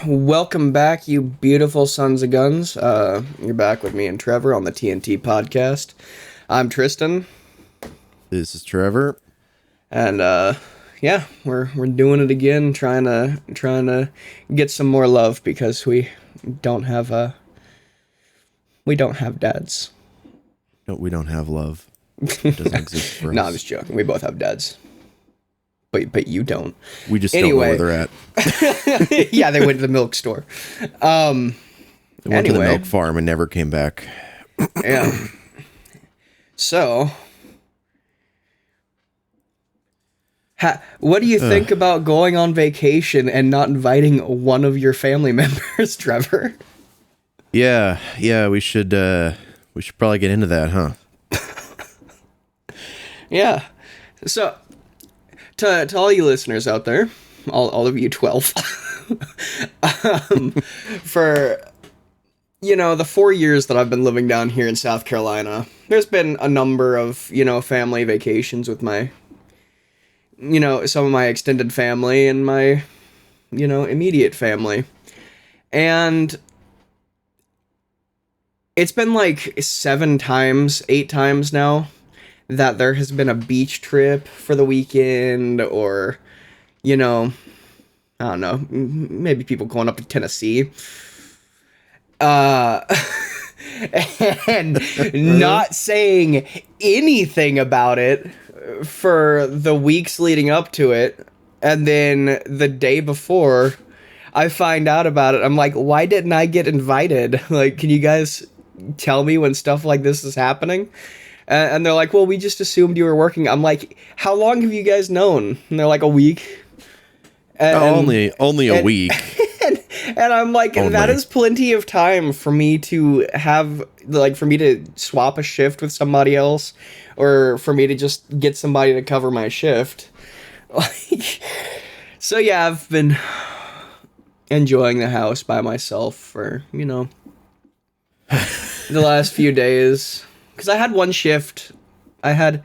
Welcome back, you beautiful sons of guns. You're back with me and Trevor on the TnT Podcast. I'm Tristan, This is Trevor. and yeah, we're doing it again, trying to get some more love because don't have we don't have dads. No, we don't have love. It doesn't exist for us. No, I'm just joking. We both have dads, but you don't. We just don't know where they're at. Yeah, they went to the milk store. They went to the Anyway. milk farm and never came back. Yeah. So, what do you think about going on vacation and not inviting one of your family members, Trevor? Yeah, we should probably get into that, huh? Yeah. So, to all you listeners out there, all of you 12, for, the 4 years that I've been living down here in South Carolina, there's been a number of, family vacations with my, some of my extended family and my, immediate family. And it's been like 8 times now that there has been a beach trip for the weekend, or, I don't know, maybe people going up to Tennessee. And not saying anything about it for the weeks leading up to it. And then the day before I find out about it, I'm like, why didn't I get invited? Like, can you guys tell me when stuff like this is happening? And they're like, well, we just assumed you were working. I'm like, how long have you guys known? And they're like, a week. Only a week. And I'm like, that is plenty of time for me to have, like, for me to swap a shift with somebody else, or for me to just get somebody to cover my shift. Like, so yeah, I've been enjoying the house by myself for, the last few days. Because I had one shift. I had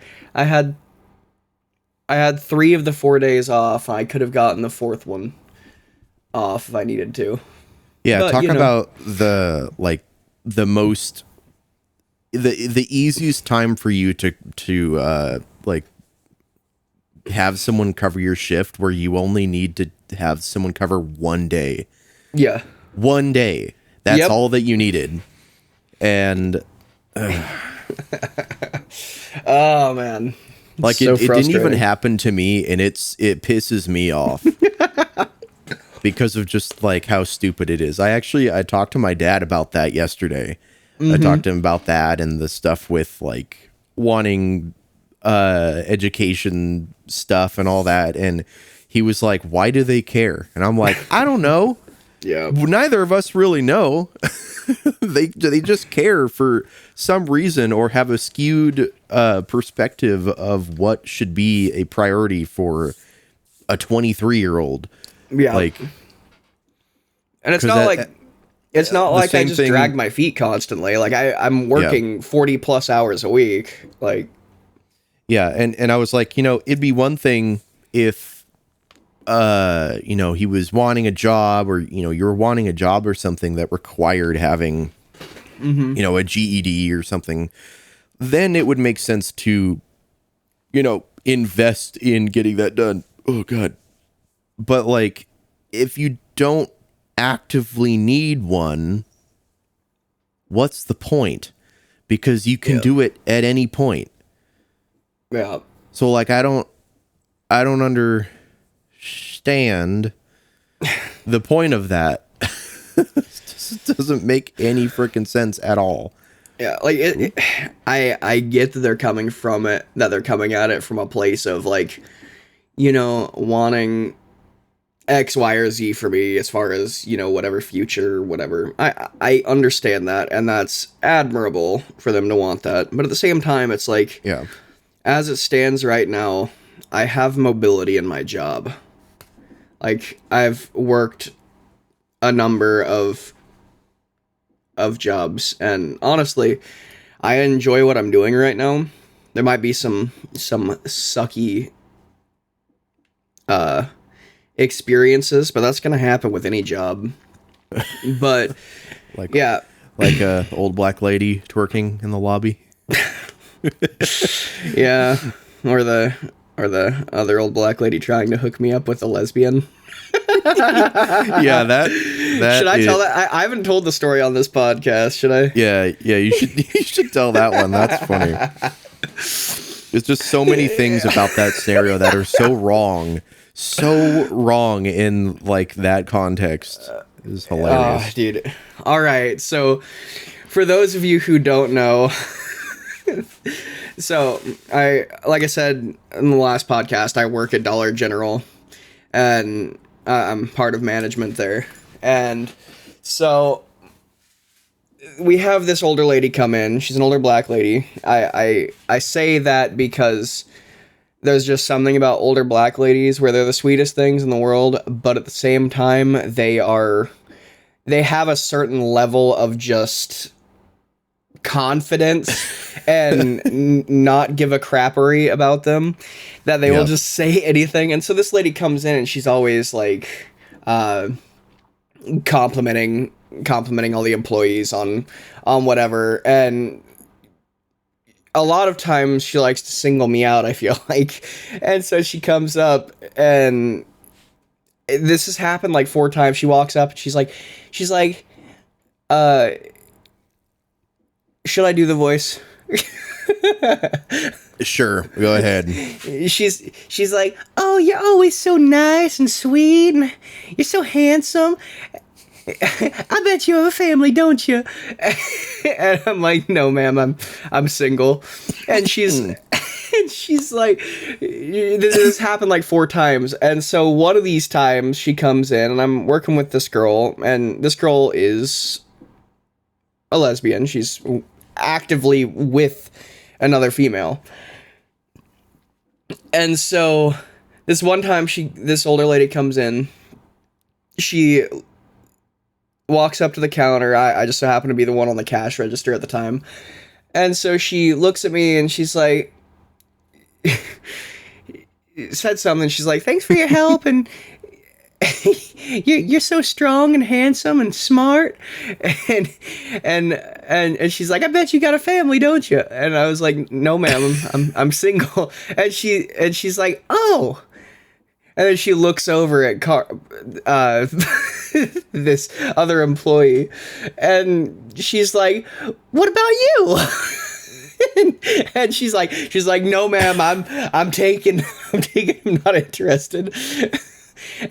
3 of the 4 days off. I could have gotten the 4th one off if I needed to. Yeah, But, talk about the easiest time for you to have someone cover your shift, where you only need to have someone cover 1 day. Yeah. 1 day. That's Yep. all that you needed. And Oh man. like So it didn't even frustrating. happen to me, and it pisses me off because of just like how stupid it is. I talked to my dad about that yesterday. I talked to him about that and the stuff with like wanting education stuff and all that, and he was like, why do they care? And I'm like, I don't know. Yeah. Neither of us really know. They just care for some reason, or have a skewed perspective of what should be a priority for a 23-year-old. Yeah. Like, and it's 'cause not that- like it's not the like I same just thing- drag my feet constantly. Like I'm working 40 plus hours a week. Like, yeah, and I was like, it'd be one thing if he was wanting a job, or you were wanting a job or something that required having a GED or something. Then it would make sense to invest in getting that done. Oh god. But like, if you don't actively need one, what's the point? Because you can do it at any point. yeah. So like, I don't understand the point of that. It just doesn't make any freaking sense at all. Yeah, like I get that they're coming at it from a place of like, wanting X, Y, or Z for me as far as, whatever future, whatever. I understand that, and that's admirable for them to want that. But at the same time, it's like, Yeah. as it stands right now, I have mobility in my job. Like, I've worked a number of jobs, and honestly, I enjoy what I'm doing right now. There might be some sucky experiences, but that's gonna happen with any job But Like, yeah. like a old black lady twerking in the lobby. Yeah. Or the other old black lady trying to hook me up with a lesbian. Yeah, that Should I tell that? I haven't told the story on this podcast, should I? Yeah, you should tell that one. That's funny. There's just so many things about that scenario that are so wrong in like that context. Is hilarious. Oh, dude. All right. So, for those of you who don't know, so like I said in the last podcast, I work at Dollar General, and I'm part of management there. And so we have this older lady come in. She's an older black lady. I say that because there's just something about older black ladies where they're the sweetest things in the world, but at the same time, they have a certain level of just confidence and not give a crappery about them, that they will just say anything. And so this lady comes in and she's always like complimenting all the employees on whatever. And a lot of times she likes to single me out, I feel like. And so she comes up, and this has happened like 4 times. She walks up and she's like, should I do the voice? Sure, go ahead. She's like, oh, you're always so nice and sweet, and you're so handsome. I bet you have a family, don't you? And I'm like, no, ma'am, I'm single. And she's like, this has happened like 4 times. And so one of these times she comes in, and I'm working with this girl, and this girl is a lesbian. She's actively with another female. And so this one time this older lady comes in, she walks up to the counter. I just so happen to be the one on the cash register at the time. And so she looks at me and she's like, said something. She's like, thanks for your help. And you're so strong and handsome and smart. And she's like, I bet you got a family, don't you? And I was like, no, ma'am, I'm single. And she's like, oh. And then she looks over at this other employee, and she's like, "What about you?" and she's like, "No, ma'am, I'm taken. I'm not interested."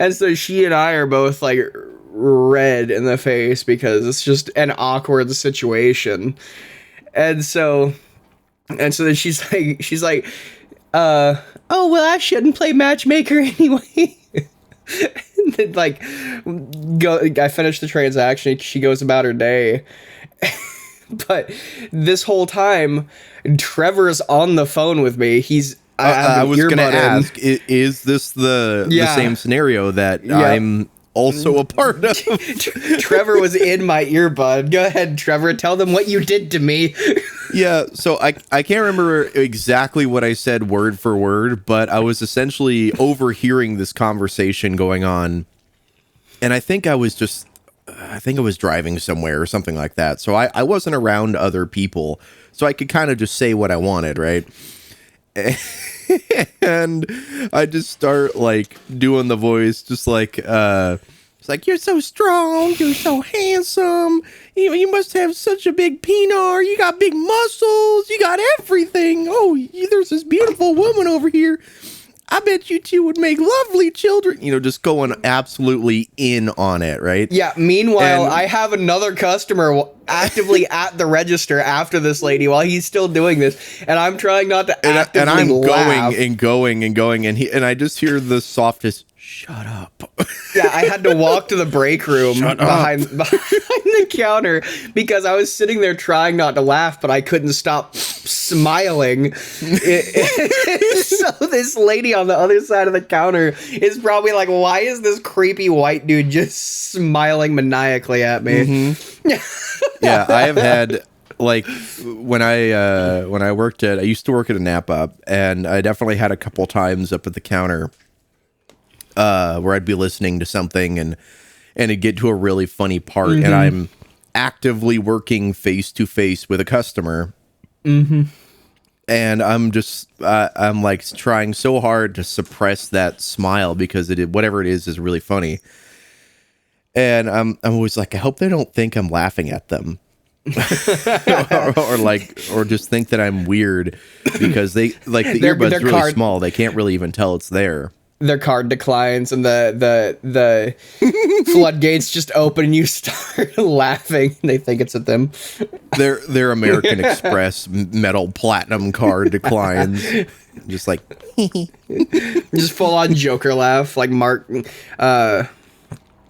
And so she and I are both like red in the face because it's just an awkward situation. And so then she's like, oh, well, I shouldn't play matchmaker anyway. And then, like, I finished the transaction. She goes about her day. But this whole time, Trevor's on the phone with me. I was going to ask, is this the same scenario that I'm also a part of? Trevor was in my earbud. Go ahead, Trevor. Tell them what you did to me. Yeah, so I can't remember exactly what I said word for word, but I was essentially overhearing this conversation going on, and I think I was driving somewhere or something like that, so I wasn't around other people, so I could kind of just say what I wanted, right? And I just start like doing the voice, just like it's like, you're so strong, you're so handsome, you must have such a big penis, you got big muscles, you got everything. Oh, there's this beautiful woman over here. I bet you two would make lovely children. Just going absolutely in on it, right? Yeah, meanwhile, I have another customer actively at the register after this lady while he's still doing this, and I'm trying not to actively and I'm laugh. going, and I just hear the softest, shut up. Yeah, I had to walk to the break room behind the counter because I was sitting there trying not to laugh, but I couldn't stop smiling. So this lady on the other side of the counter is probably like, why is this creepy white dude just smiling maniacally at me? Mm-hmm. Yeah, I have had, like, when I worked I used to work at a Napa, and I definitely had a couple times up at the counter where I'd be listening to something, and and it'd get to a really funny part, and I'm actively working face to face with a customer. And I'm just, I'm like trying so hard to suppress that smile because whatever it is really funny. And I'm always like, I hope they don't think I'm laughing at them, or just think that I'm weird because they like the earbud's really small. They can't really even tell it's there. Their card declines and the floodgates just open and you start laughing. They think it's at them. Their American Express metal platinum card declines. Just like just full on Joker laugh, like Mark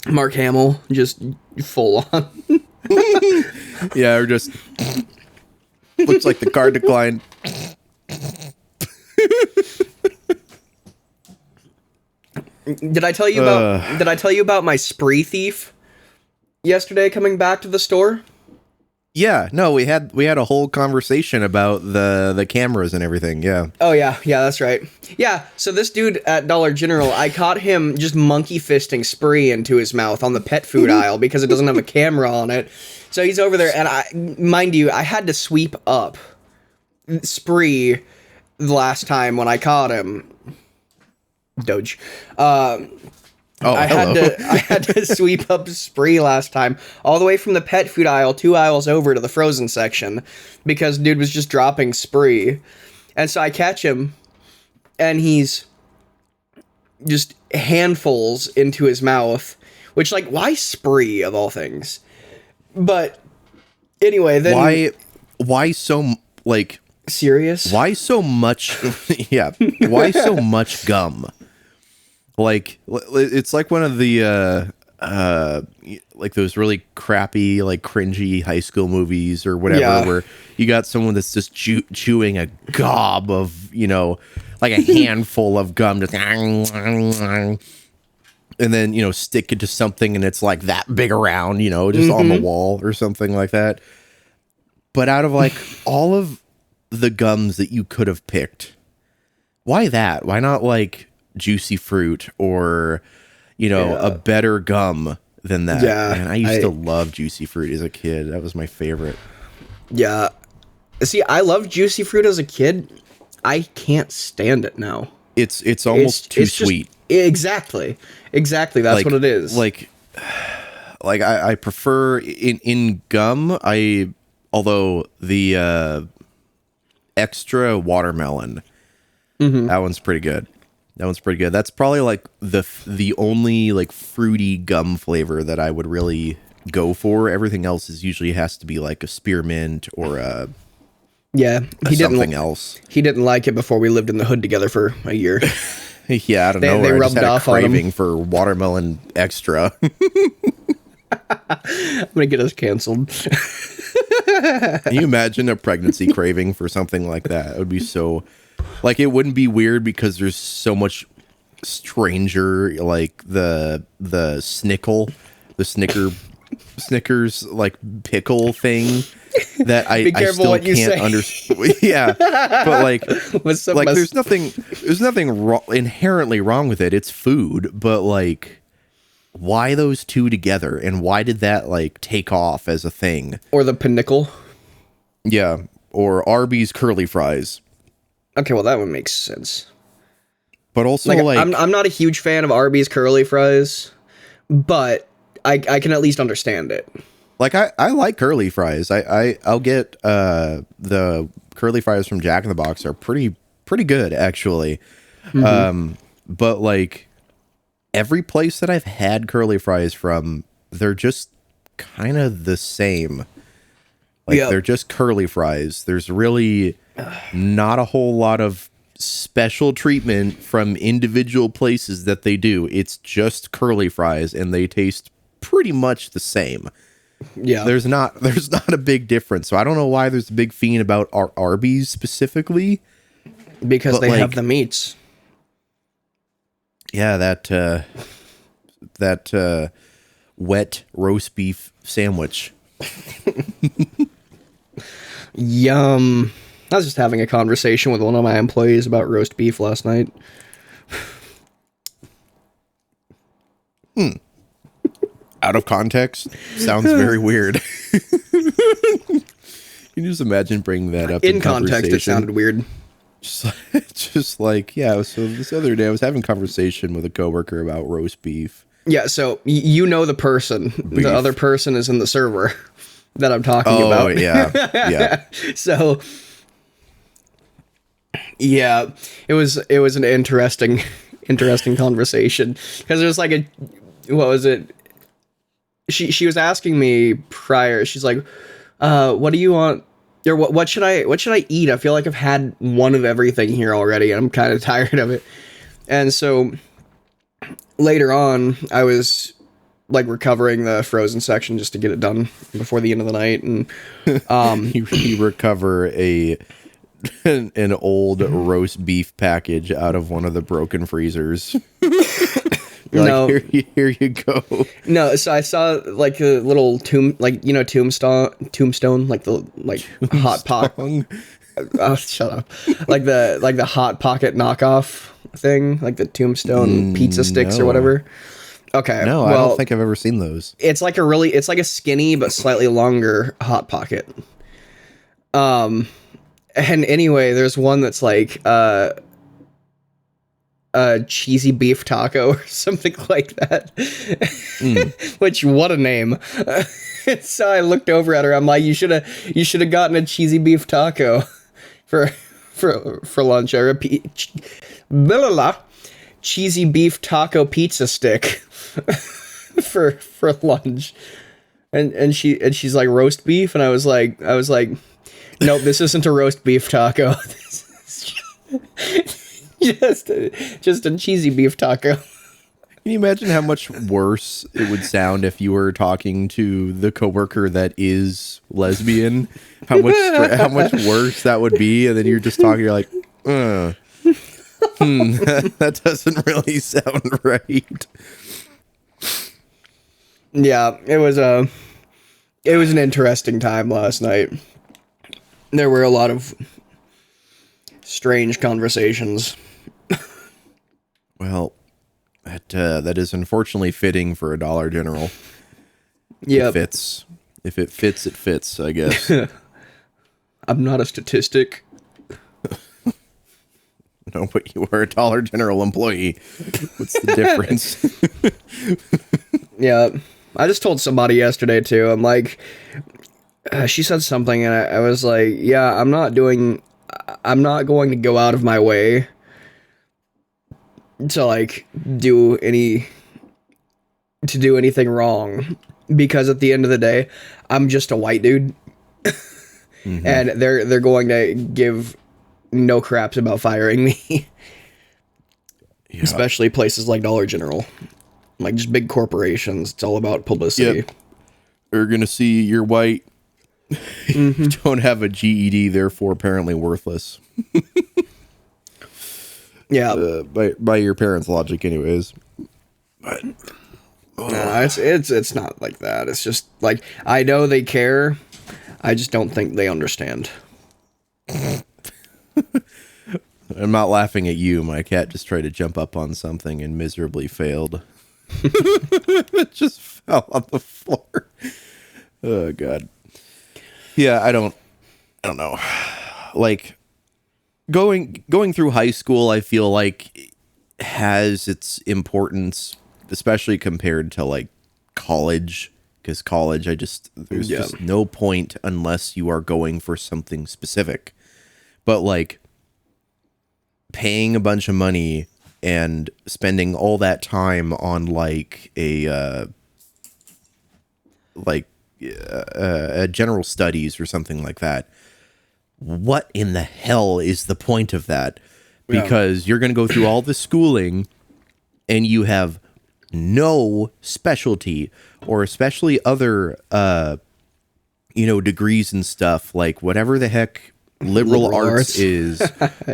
Hamill, just full on. Yeah, or just looks like the card declined. Did I tell you about my spree thief yesterday coming back to the store? Yeah, no, we had a whole conversation about the cameras and everything. Yeah. Oh yeah, that's right. Yeah, so this dude at Dollar General, I caught him just monkey fisting spree into his mouth on the pet food aisle because it doesn't have a camera on it. So he's over there, and mind you, I had to sweep up spree the last time when I caught him. Doge. I had to sweep up spree last time, all the way from the pet food aisle 2 aisles over to the frozen section, because dude was just dropping spree. And so I catch him, and he's just handfuls into his mouth, which, like, why spree of all things? But anyway, then why so like serious? Why so much? Yeah, why so much gum? Like, it's like one of the like those really crappy, like cringy high school movies or whatever, where you got someone that's just chewing a gob of, like a handful of gum, just and then stick it to something and it's like that big around, just on the wall or something like that. But out of like all of the gums that you could have picked, why that? Why not like juicy fruit or a better gum than that? And I used to love juicy fruit as a kid. That was my favorite. See, I loved juicy fruit as a kid. I can't stand it now. It's almost too sweet. Exactly that's what it is. Like I prefer in gum, although the extra watermelon, that one's pretty good. That's probably like the only like fruity gum flavor that I would really go for. Everything else usually has to be like a spearmint or something else. He didn't like it before we lived in the hood together for a year. Yeah, I don't know. They I rubbed just had off a on him. craving for watermelon extra. I'm gonna get us canceled. Can you imagine a pregnancy craving for something like that? It would be so, like, it wouldn't be weird because there's so much stranger, like the Snickers like pickle thing that I still can't understand. Yeah, but like there's nothing inherently wrong with it. It's food, but like, why those two together, and why did that like take off as a thing? Or the pinnacle. Yeah, or Arby's curly fries. Okay, well that one makes sense. But also, I'm not a huge fan of Arby's curly fries, but I can at least understand it. Like, I like curly fries. I'll get the curly fries from Jack in the Box are pretty good, actually. But like, every place that I've had curly fries from, they're just kind of the same. Like, they're just curly fries. There's really not a whole lot of special treatment from individual places that they do. It's just curly fries, and they taste pretty much the same. Yeah, there's not a big difference. So I don't know why there's a big fiend about Arby's specifically, because they have the meats. Yeah, that wet roast beef sandwich. Yum. I was just having a conversation with one of my employees about roast beef last night. Out of context, sounds very weird. Can you just imagine bringing that up In context, it sounded weird. Just like, yeah, so this other day I was having a conversation with a coworker about roast beef. Yeah, so you know the person. Beef. The other person is in the server that I'm talking about. Oh, yeah. Yeah. So, yeah, it was an interesting conversation because there's like what was it? She was asking me prior. She's like, "What do you want? Or what should I eat? I feel like I've had one of everything here already, and I'm kind of tired of it." And so later on, I was like recovering the frozen section just to get it done before the end of the night, and you recover an old roast beef package out of one of the broken freezers. No, here you go. No, so I saw like a little tombstone, like the hot pocket. Oh, shut up! Like the hot pocket knockoff thing, like the tombstone pizza sticks or whatever. Okay, no, well, I don't think I've ever seen those. It's like a skinny but slightly longer hot pocket. And anyway, there's one that's like a cheesy beef taco or something like that. Which, what a name. So I looked over at her. I'm like, you should have gotten a cheesy beef taco for lunch. I repeat, cheesy beef taco pizza stick for lunch. And she's like, roast beef, and I was like, nope, this isn't a roast beef taco. This is just a cheesy beef taco. Can you imagine how much worse it would sound if you were talking to the coworker that is lesbian? How much worse that would be, and then you're just talking, you're like, that doesn't really sound right. Yeah, it was an interesting time last night. There were a lot of strange conversations. Well, that is unfortunately fitting for a Dollar General. Yeah, it fits. If it fits, it fits, I guess. I'm not a statistic. No, but you are a Dollar General employee. What's the difference? Yeah, I just told somebody yesterday too. I'm like, she said something, and I was like, yeah, I'm not going to go out of my way to like do anything wrong, because at the end of the day, I'm just a white dude. And they're going to give no craps about firing me. Yeah. Especially places like Dollar General, like just big corporations. It's all about publicity. Yep. They're gonna see you're white. You don't have a GED, therefore apparently worthless. Yeah, by your parents' logic, anyways. But it's not like that. It's just like, I know they care. I just don't think they understand. I'm not laughing at you. My cat just tried to jump up on something and miserably failed. It just fell on the floor. Oh God. Yeah, I don't know. Like going through high school, I feel like has its importance, especially compared to like college, because college, there's just no point unless you are going for something specific. But like paying a bunch of money and spending all that time on like a general studies or something like that. What in the hell is the point of that? Because you're going to go through all this schooling and you have no specialty, or especially other, degrees and stuff, like whatever the heck liberal arts is,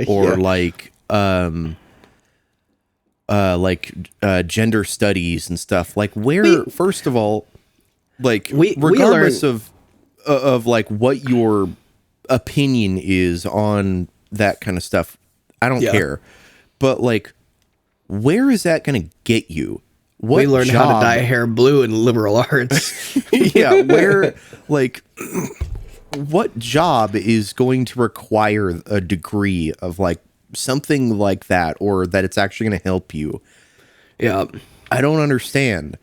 or gender studies and stuff. Like first of all, like regardless of like what your opinion is on that kind of stuff, I don't care. But like, where is that going to get you? what we learned how to job- dye hair blue in liberal arts. yeah, where like what job is going to require a degree of like something like that, or that it's actually going to help you? Yeah. I don't understand.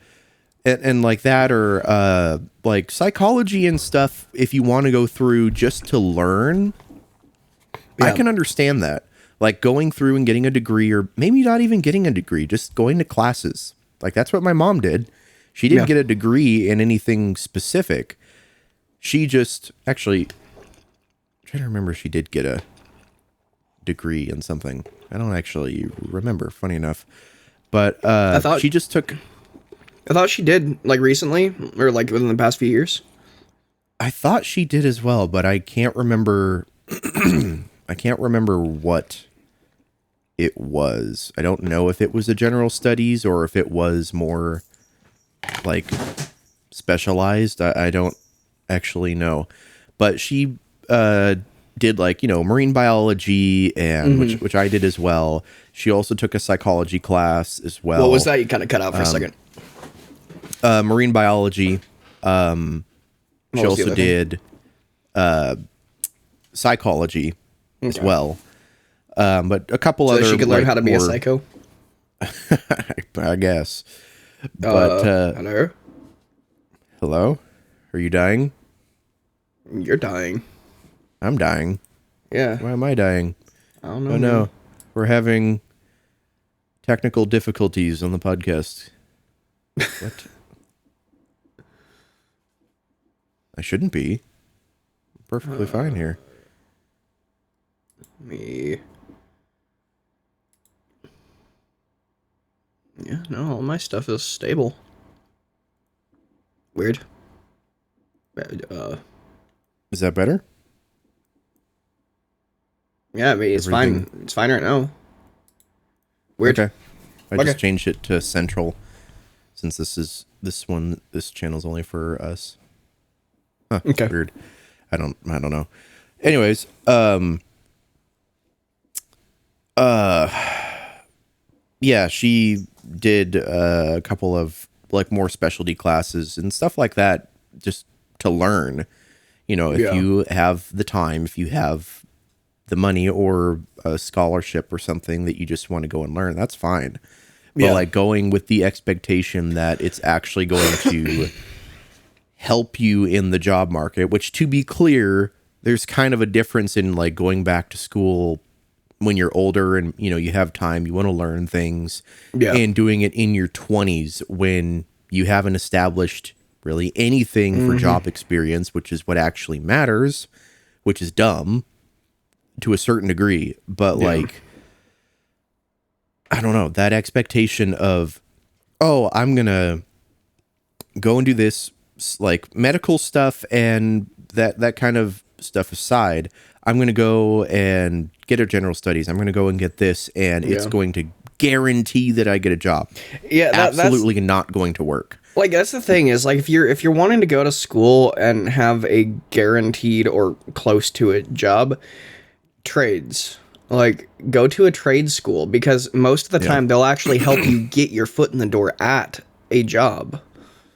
And like that, or like psychology and stuff, if you want to go through just to learn, I can understand that. Like going through and getting a degree, or maybe not even getting a degree, just going to classes. Like that's what my mom did. She didn't get a degree in anything specific. She just actually, I'm trying to remember, she did get a degree in something. I don't actually remember, funny enough. But I thought she just took... I thought she did, like, recently, or, like, within the past few years. I thought she did as well, but I can't remember... I can't remember what it was. I don't know if it was a general studies or if it was more, like, specialized. I don't actually know. But she did, like, you know, marine biology, and which I did as well. She also took a psychology class as well. What was that? You kind of cut out for a second. Marine biology. She also did psychology as well. But a couple other... So she could learn how to be a psycho? I guess. But hello? Hello? Are you dying? You're dying. I'm dying. Yeah. Why am I dying? I don't know. Oh no. We're having technical difficulties on the podcast. What? I shouldn't be. I'm perfectly fine here. Me. Yeah, no, all my stuff is stable. Weird. Is that better? Yeah, I mean, it's Everything- fine. It's fine right now. Weird. Okay. I Okay. just changed it to central, since this channel's only for us. Huh, Okay. Weird. I don't know. Anyways, yeah, she did a couple of like more specialty classes and stuff like that, just to learn. You know, if you have the time, if you have the money or a scholarship or something that you just want to go and learn, that's fine. But like going with the expectation that it's actually going to help you in the job market, which, to be clear, there's kind of a difference in like going back to school when you're older and, you know, you have time, you want to learn things, and doing it in your 20s when you haven't established really anything for job experience, which is what actually matters, which is dumb to a certain degree. But like, I don't know, that expectation of, oh, I'm going to go and do this, like medical stuff and that kind of stuff aside, I'm going to go and get a general studies. I'm going to go and get this, and it's going to guarantee that I get a job. Yeah, absolutely not going to work. Like, that's the thing is, like, if you're wanting to go to school and have a guaranteed or close to it job, trades. Like, go to a trade school, because most of the time they'll actually help you get your foot in the door at a job.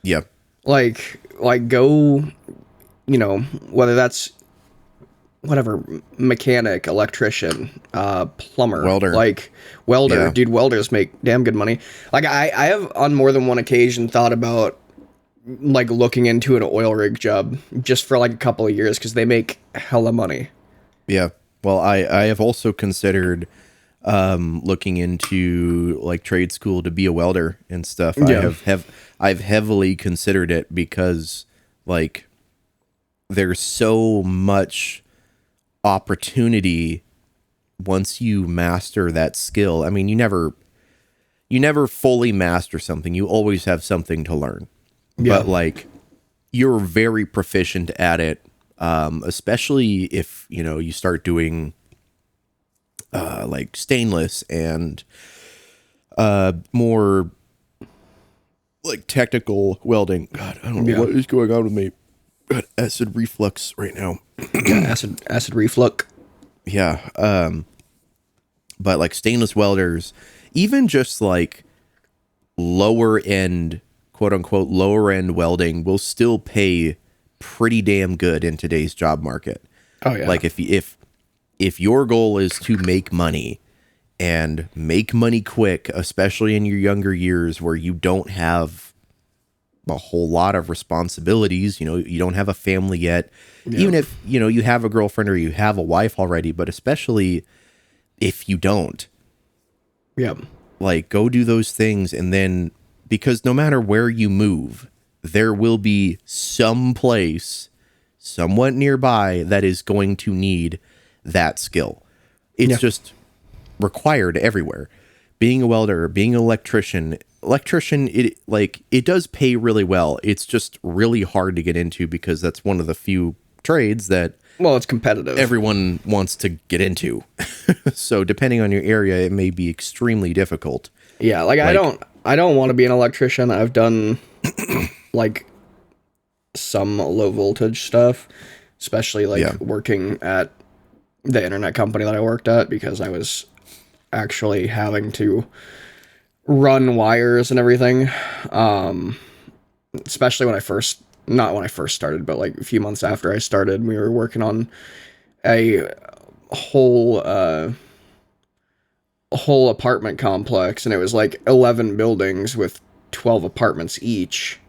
Yeah. Like go, you know, whether that's whatever, mechanic, electrician, plumber, welder. like welder, dude, welders make damn good money. Like I have on more than one occasion thought about like looking into an oil rig job just for like a couple of years, because they make hella money. Yeah. Well, I have also considered looking into like trade school to be a welder and stuff. I've heavily considered it, because like there's so much opportunity once you master that skill. I mean, you never fully master something. You always have something to learn. But like you're very proficient at it, especially if, you know, you start doing like stainless and more like technical welding. God, I don't know what is going on with me. Got acid reflux right now. acid reflux. Yeah. But like stainless welders, even just like lower end, quote unquote, lower end welding will still pay pretty damn good in today's job market. Oh yeah. Like if your goal is to make money and make money quick, especially in your younger years where you don't have a whole lot of responsibilities, you know, you don't have a family yet, even if, you know, you have a girlfriend or you have a wife already, but especially if you don't, like, go do those things. And then, because no matter where you move, there will be some place somewhat nearby that is going to need that skill. It's just required everywhere. Being a welder, being an electrician, it does pay really well. It's just really hard to get into because that's one of the few trades that, well, it's competitive. Everyone wants to get into. So depending on your area, it may be extremely difficult. Yeah, like I don't want to be an electrician. I've done like some low voltage stuff, especially like working at the internet company that I worked at, because I was actually having to run wires and everything. Especially not when I first started, but like a few months after I started, we were working on a whole apartment complex, and it was like 11 buildings with 12 apartments each.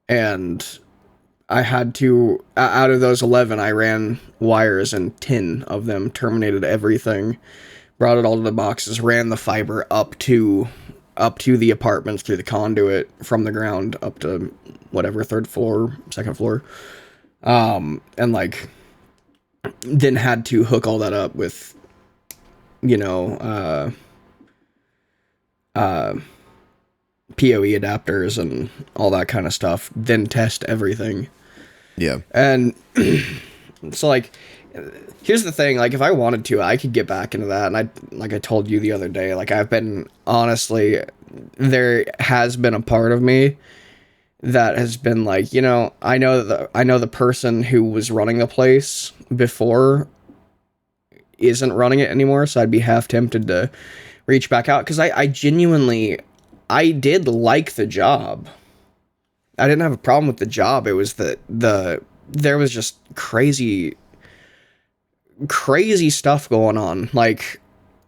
And I had to, out of those 11, I ran wires, and 10 of them, terminated everything, brought it all to the boxes, ran the fiber up to the apartments through the conduit from the ground up to whatever, third floor, second floor. And like, then had to hook all that up with, you know, PoE adapters and all that kind of stuff, then test everything. Yeah. And so like, here's the thing, like if I wanted to, I could get back into that. And I told you the other day, like I've been, honestly, there has been a part of me that has been like, you know, I know the person who was running the place before isn't running it anymore. So I'd be half tempted to reach back out. Cause I genuinely, I did like the job. I didn't have a problem with the job. It was there was just crazy stuff going on. Like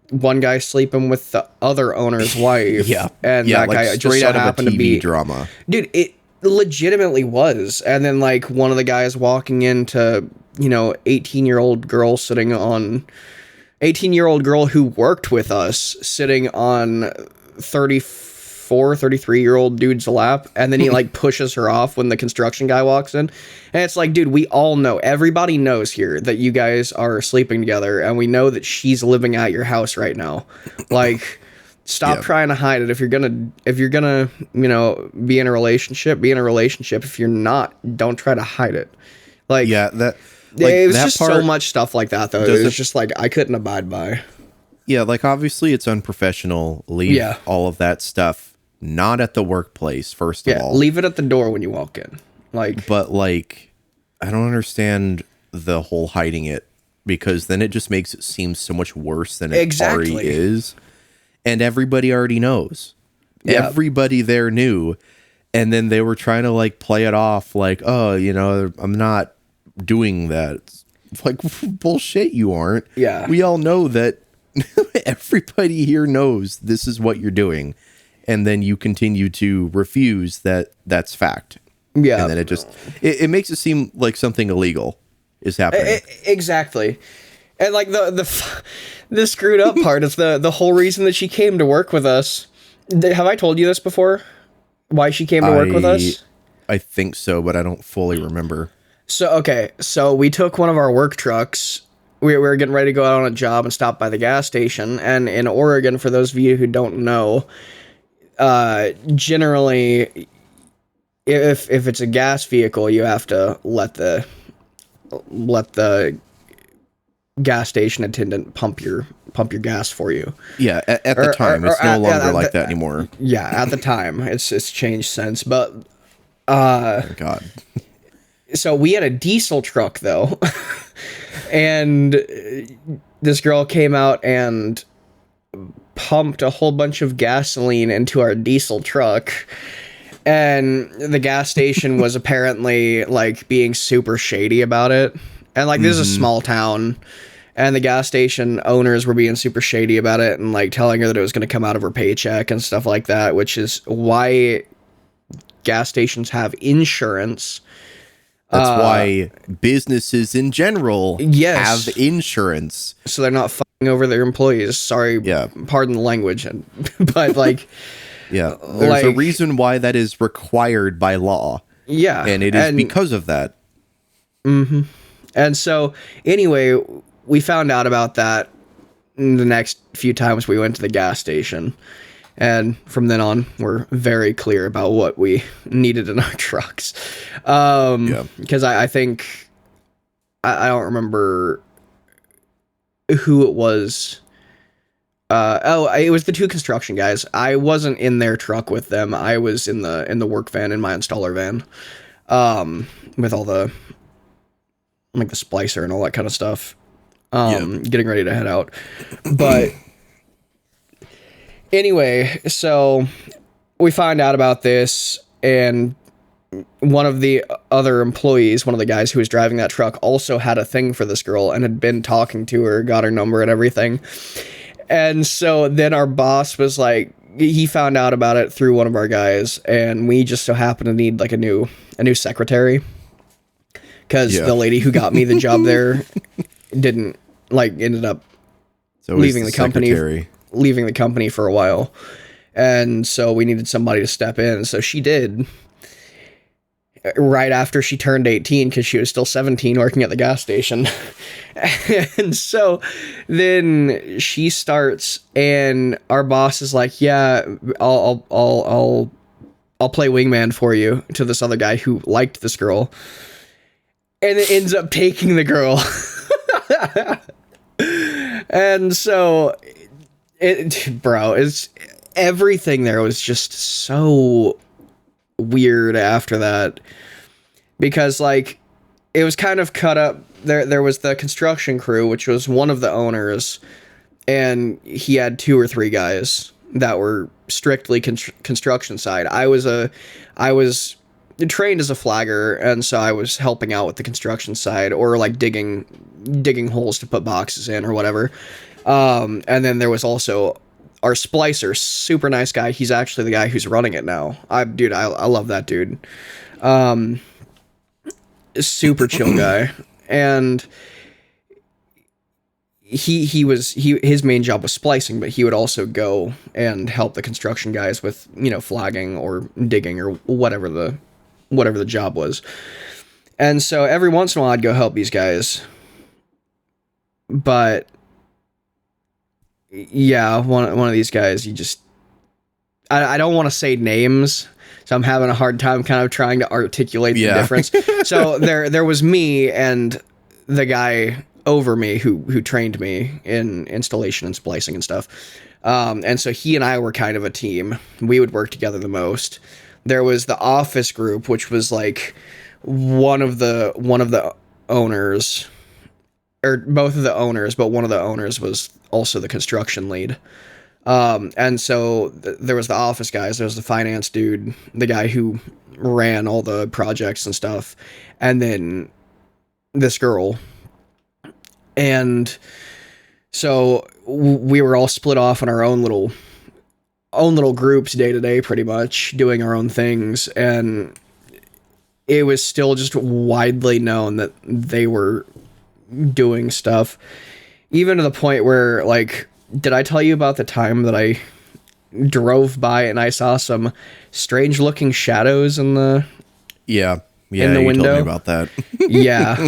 one guy sleeping with the other owner's wife. And that like guy just so happened to be drama. Dude, it legitimately was. And then like one of the guys walking into, you know, 18-year-old girl who worked with us sitting on 33-year-old dude's lap, and then he like pushes her off when the construction guy walks in. And it's like, dude, we all know, everybody knows here that you guys are sleeping together, and we know that she's living at your house right now. Like, stop trying to hide it. If you're gonna, you know, be in a relationship, be in a relationship. If you're not, don't try to hide it. Like, like, it was just so much stuff like that, though. It was just like, I couldn't abide by. Yeah, like, obviously it's unprofessional. Leave all of that stuff not at the workplace, first of all. Leave it at the door when you walk in. Like, but, like, I don't understand the whole hiding it, because then it just makes it seem so much worse than it already is. And everybody already knows. Everybody there knew. And then they were trying to, like, play it off like, oh, you know, I'm not doing that. It's like, bullshit, you aren't. Yeah. We all know that. Everybody here knows this is what you're doing. And then you continue to refuse that's fact. Yeah. And then it makes it seem like something illegal is happening. Exactly. And like the screwed up part is the whole reason that she came to work with us. Have I told you this before? Why she came to work with us? I think so, but I don't fully remember. So we took one of our work trucks. We were getting ready to go out on a job and stop by the gas station. And in Oregon, for those of you who don't know, generally, if it's a gas vehicle, you have to let the gas station attendant pump your gas for you. Yeah, at the time, it's no longer like that anymore. Yeah, at the time, it's changed since. But oh, God. So we had a diesel truck though. And this girl came out and pumped a whole bunch of gasoline into our diesel truck. And the gas station was apparently, like, being super shady about it. And, like, this is a small town. And the gas station owners were being super shady about it and, like, telling her that it was going to come out of her paycheck and stuff like that, which is why gas stations have insurance. That's why businesses in general have insurance. So they're not fucking over their employees. Sorry, pardon the language. But, like... Yeah, there's a reason why that is required by law. Yeah. And it is because of that. Mm-hmm. And so, anyway, we found out about that the next few times we went to the gas station. And from then on, we're very clear about what we needed in our trucks. Because I think... I don't remember who it was... it was the two construction guys. I wasn't in their truck with them. I was in the work van, in my installer van, with all the, like, the splicer and all that kind of stuff, getting ready to head out. But anyway, so we find out about this, and one of the other employees, one of the guys who was driving that truck, also had a thing for this girl and had been talking to her, got her number and everything. And so then our boss was like, he found out about it through one of our guys, and we just so happened to need, like, a new secretary, because the lady who got me the job there didn't, like, ended up leaving the company for a while, and so we needed somebody to step in. So she did, right after she turned 18, because she was still 17 working at the gas station. And so then she starts, and our boss is like, yeah, I'll play wingman for you, to this other guy who liked this girl, and it ends up taking the girl. And so it's everything there was just so weird after that, because, like, it was kind of cut up. There was the construction crew, which was one of the owners, and he had 2 or 3 guys that were strictly construction side. I was trained as a flagger, and so I was helping out with the construction side, or, like, digging holes to put boxes in or whatever. And then there was also our splicer, super nice guy. He's actually the guy who's running it now. I love that dude. Super chill guy. And his main job was splicing, but he would also go and help the construction guys with, flagging or digging or whatever the job was. And so every once in a while I'd go help these guys. But yeah, one of these guys, I don't want to say names, so I'm having a hard time kind of trying to articulate the difference. So there was me and the guy over me who trained me in installation and splicing and stuff. And so he and I were kind of a team. We would work together the most. There was the office group, which was like one of the owners, or both of the owners, but one of the owners was also the construction lead. And so there was the office guys, there was the finance dude, the guy who ran all the projects and stuff, and then this girl. And so we were all split off in our own little groups day to day, pretty much doing our own things. And it was still just widely known that they were doing stuff, even to the point where, like, did I tell you about the time that I drove by and I saw some strange looking shadows in the in the window? Told me about that. Yeah.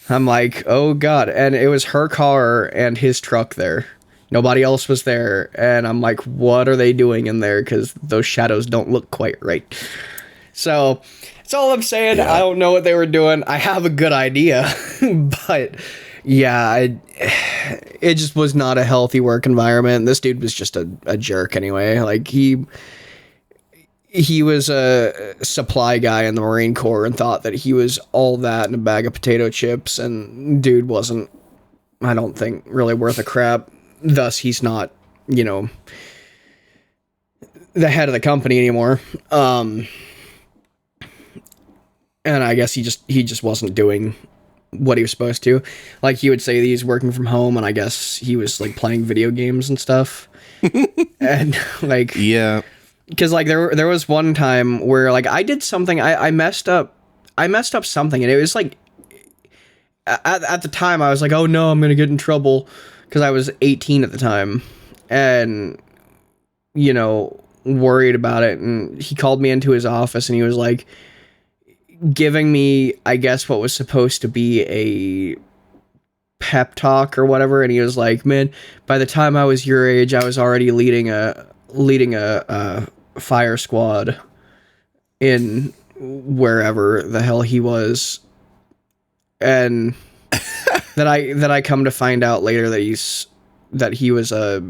I'm like, oh god. And it was her car and his truck there. Nobody else was there. And I'm like, what are they doing in there? Because those shadows don't look quite right. So that's all I'm saying. I don't know what they were doing. I have a good idea. But yeah, it just was not a healthy work environment. This dude was just a jerk anyway. Like, he was a supply guy in the Marine Corps and thought that he was all that in a bag of potato chips, and dude wasn't, I don't think, really worth a crap. Thus, he's not you know, the head of the company anymore. And I guess he just wasn't doing what he was supposed to. Like, he would say that he's working from home, and I guess he was like playing video games and stuff. And like, Yeah. because like there was one time where like I did something, I messed up something, and it was like at the time I was like, oh no, I'm gonna get in trouble, because I was 18 at the time, and worried about it. And he called me into his office, and he was like giving me, I guess, what was supposed to be a pep talk or whatever, and he was like, man, by the time I was your age, I was already leading a fire squad in wherever the hell he was. And that I come to find out later that he was a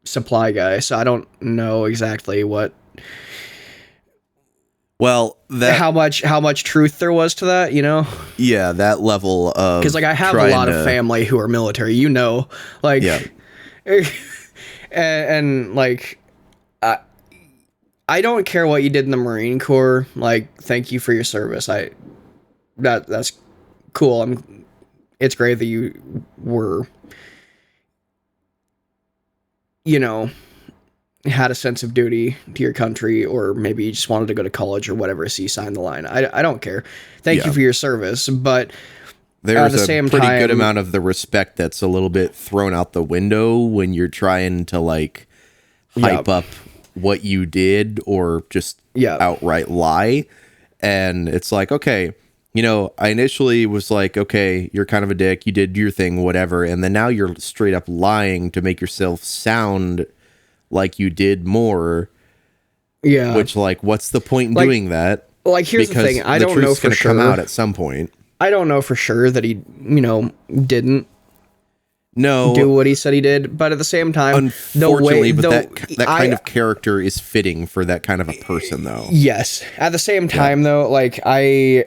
supply guy. So I don't know exactly how much truth there was to that, Yeah, that level of, because like I have a lot of family who are military, like, yeah. and like I don't care what you did in the Marine Corps. Like, thank you for your service. That's cool. It's great that you were, had a sense of duty to your country, or maybe you just wanted to go to college or whatever, so you signed the line. I don't care. Thank you for your service, but there's a pretty good amount of the respect that's a little bit thrown out the window when you're trying to like hype up what you did, or just outright lie. And it's like, okay, I initially was like, okay, you're kind of a dick, you did your thing, whatever, and then now you're straight up lying to make yourself sound like you did more. Yeah. Which, like, what's the point in doing that? Like, here's the thing, I don't know for sure. Come out at some point. I don't know for sure that he, didn't do what he said he did, but at the same time, unfortunately, that kind of character is fitting for that kind of a person, though. Yes. At the same time, though, like, I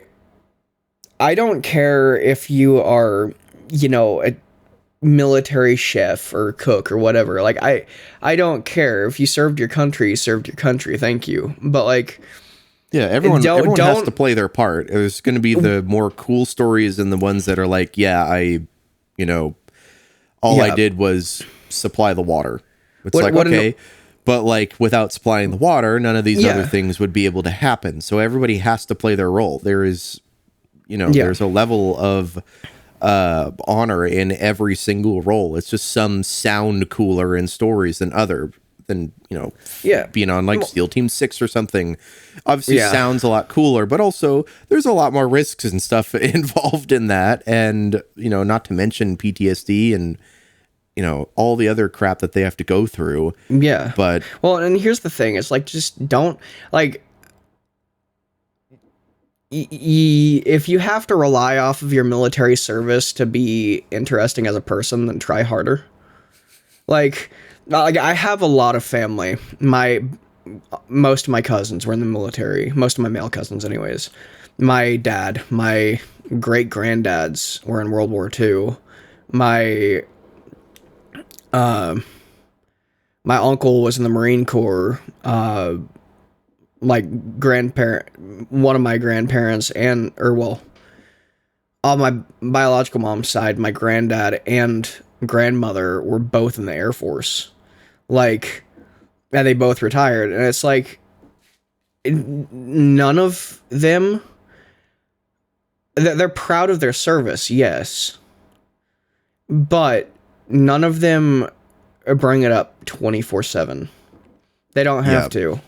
don't care if you are, a military chef or cook or whatever. Like, I don't care. If you served your country, thank you. But like, yeah, everyone has to play their part. There's going to be the more cool stories and the ones that are like, yeah, all I did was supply the water. It's okay, but like without supplying the water, none of these other things would be able to happen. So everybody has to play their role. There is, there's a level of honor in every single role. It's just some sound cooler in stories than being on like SEAL Team 6 or something. Obviously sounds a lot cooler, but also there's a lot more risks and stuff involved in that. And, not to mention PTSD and, all the other crap that they have to go through. Yeah. But, well, and here's the thing. It's like, just don't, like, if you have to rely off of your military service to be interesting as a person, then try harder. Like I have a lot of family. Most of my cousins were in the military. Most of my male cousins, anyways. My dad, my great granddads were in World War II. My uncle was in the Marine Corps. One of my grandparents on my biological mom's side, my granddad and grandmother were both in the Air Force. Like, and they both retired. And it's like, none of them, they're proud of their service, yes. But none of them bring it up 24/7. They don't have to.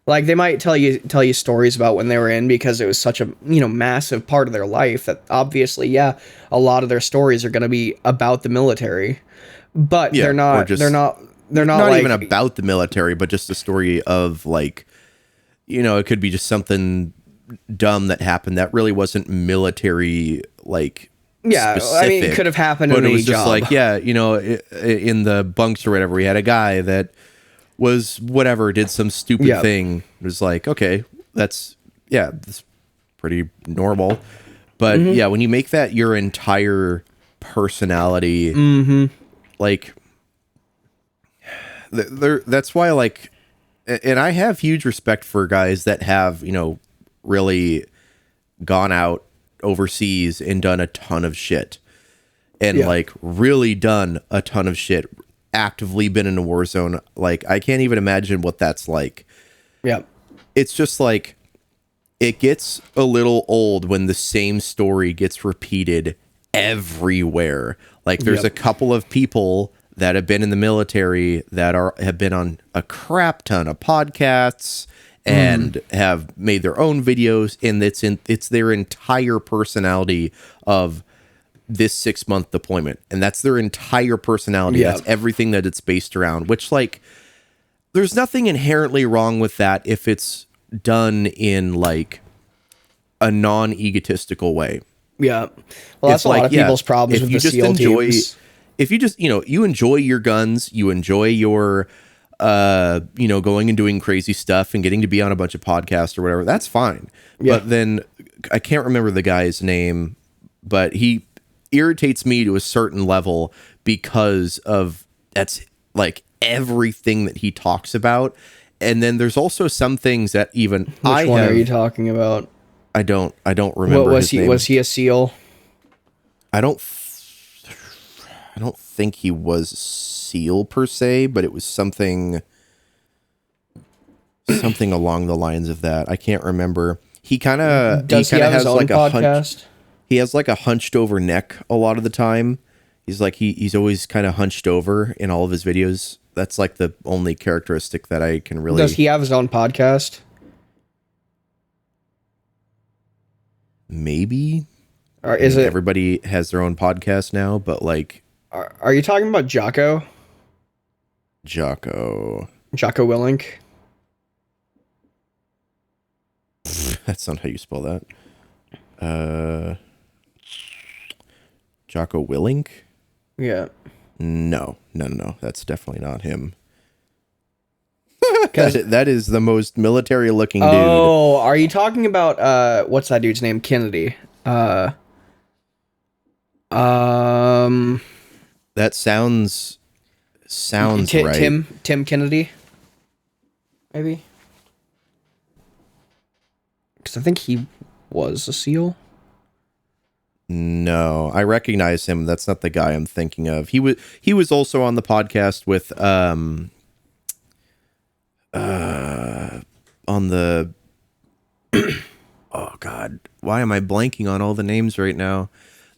Like, they might tell you stories about when they were in, because it was such a, massive part of their life that obviously, a lot of their stories are going to be about the military, but they're not like, even about the military, but just a story of like, it could be just something dumb that happened that really wasn't military, like, specific, I mean, it could have happened in any job. But it was just like, in the bunks or whatever, we had a guy that was whatever, did some stupid thing. It was like, okay, that's pretty normal. But when you make that your entire personality, like, That's why, like, and I have huge respect for guys that have, really gone out overseas and done a ton of shit, and like really done a ton of shit, actively been in a war zone. Like, I can't even imagine what that's like. Yeah. It's just like, it gets a little old when the same story gets repeated everywhere. Like, there's a couple of people that have been in the military that have been on a crap ton of podcasts and have made their own videos, and it's their entire personality of this 6-month deployment, and that's their entire personality. That's everything that it's based around, which, like, there's nothing inherently wrong with that if it's done in like a non-egotistical way. Yeah. Well, that's a lot of people's problems with the SEAL teams. If you just, you enjoy your guns, you enjoy your, going and doing crazy stuff and getting to be on a bunch of podcasts or whatever, that's fine. Yeah. But then I can't remember the guy's name, but he irritates me to a certain level because of that's like everything that he talks about. And then there's also some things that even Which one are you talking about? I don't remember. What was he? Name. Was he a SEAL? I don't think he was SEAL per se, but it was something along the lines of that. I can't remember. He kind of has like a podcast. He has like a hunched over neck a lot of the time. He's like he's always kind of hunched over in all of his videos. That's like the only characteristic that I can really. Does he have his own podcast? Maybe. Or is it everybody has their own podcast now? But like, are you talking about Jocko? Jocko Willink. That's not how you spell that. Jocko Willink? Yeah. No. That's definitely not him. That is the most military looking dude. Oh, are you talking about what's that dude's name? Kennedy. That sounds right. Tim Kennedy. Maybe. Because I think he was a SEAL. No, I recognize him. That's not the guy I'm thinking of. He was also on the podcast with on the oh god, why am I blanking on all the names right now?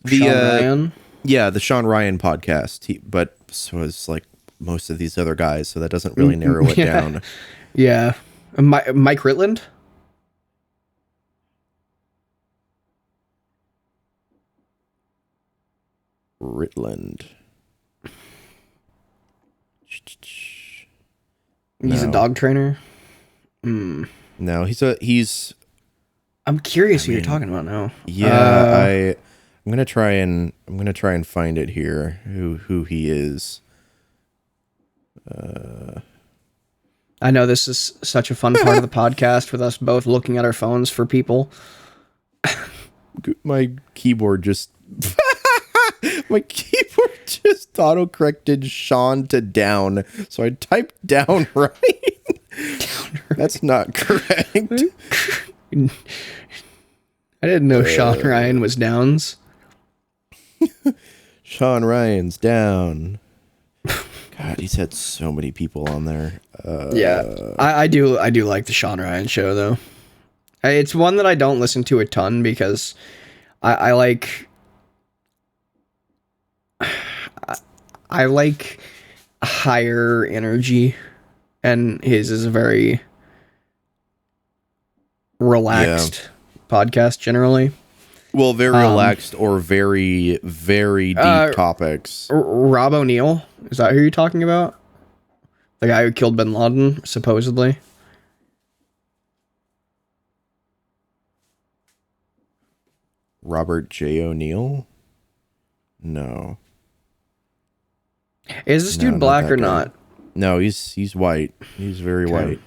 The Sean Ryan? Yeah, the Sean Ryan podcast. But so is like most of these other guys, so that doesn't really narrow it down. Yeah. Mike Ritland? He's a dog trainer. No, he's. I'm curious who you're talking about now. Yeah, I'm gonna try and find it here. Who he is. I know this is such a fun part of the podcast with us both looking at our phones for people. My keyboard just auto-corrected Sean to down. So I typed down right. That's not correct. I didn't know Sean Ryan was downs. Sean Ryan's down. God, he's had so many people on there. Yeah, I do like the Sean Ryan show though. It's one that I don't listen to a ton because I like higher energy, and his is a very relaxed podcast generally. Well, very relaxed or very, very deep topics. Rob O'Neill, is that who you're talking about? The guy who killed bin Laden, supposedly. Robert J. O'Neill? No. Is this dude black or not? No, he's white. He's very white.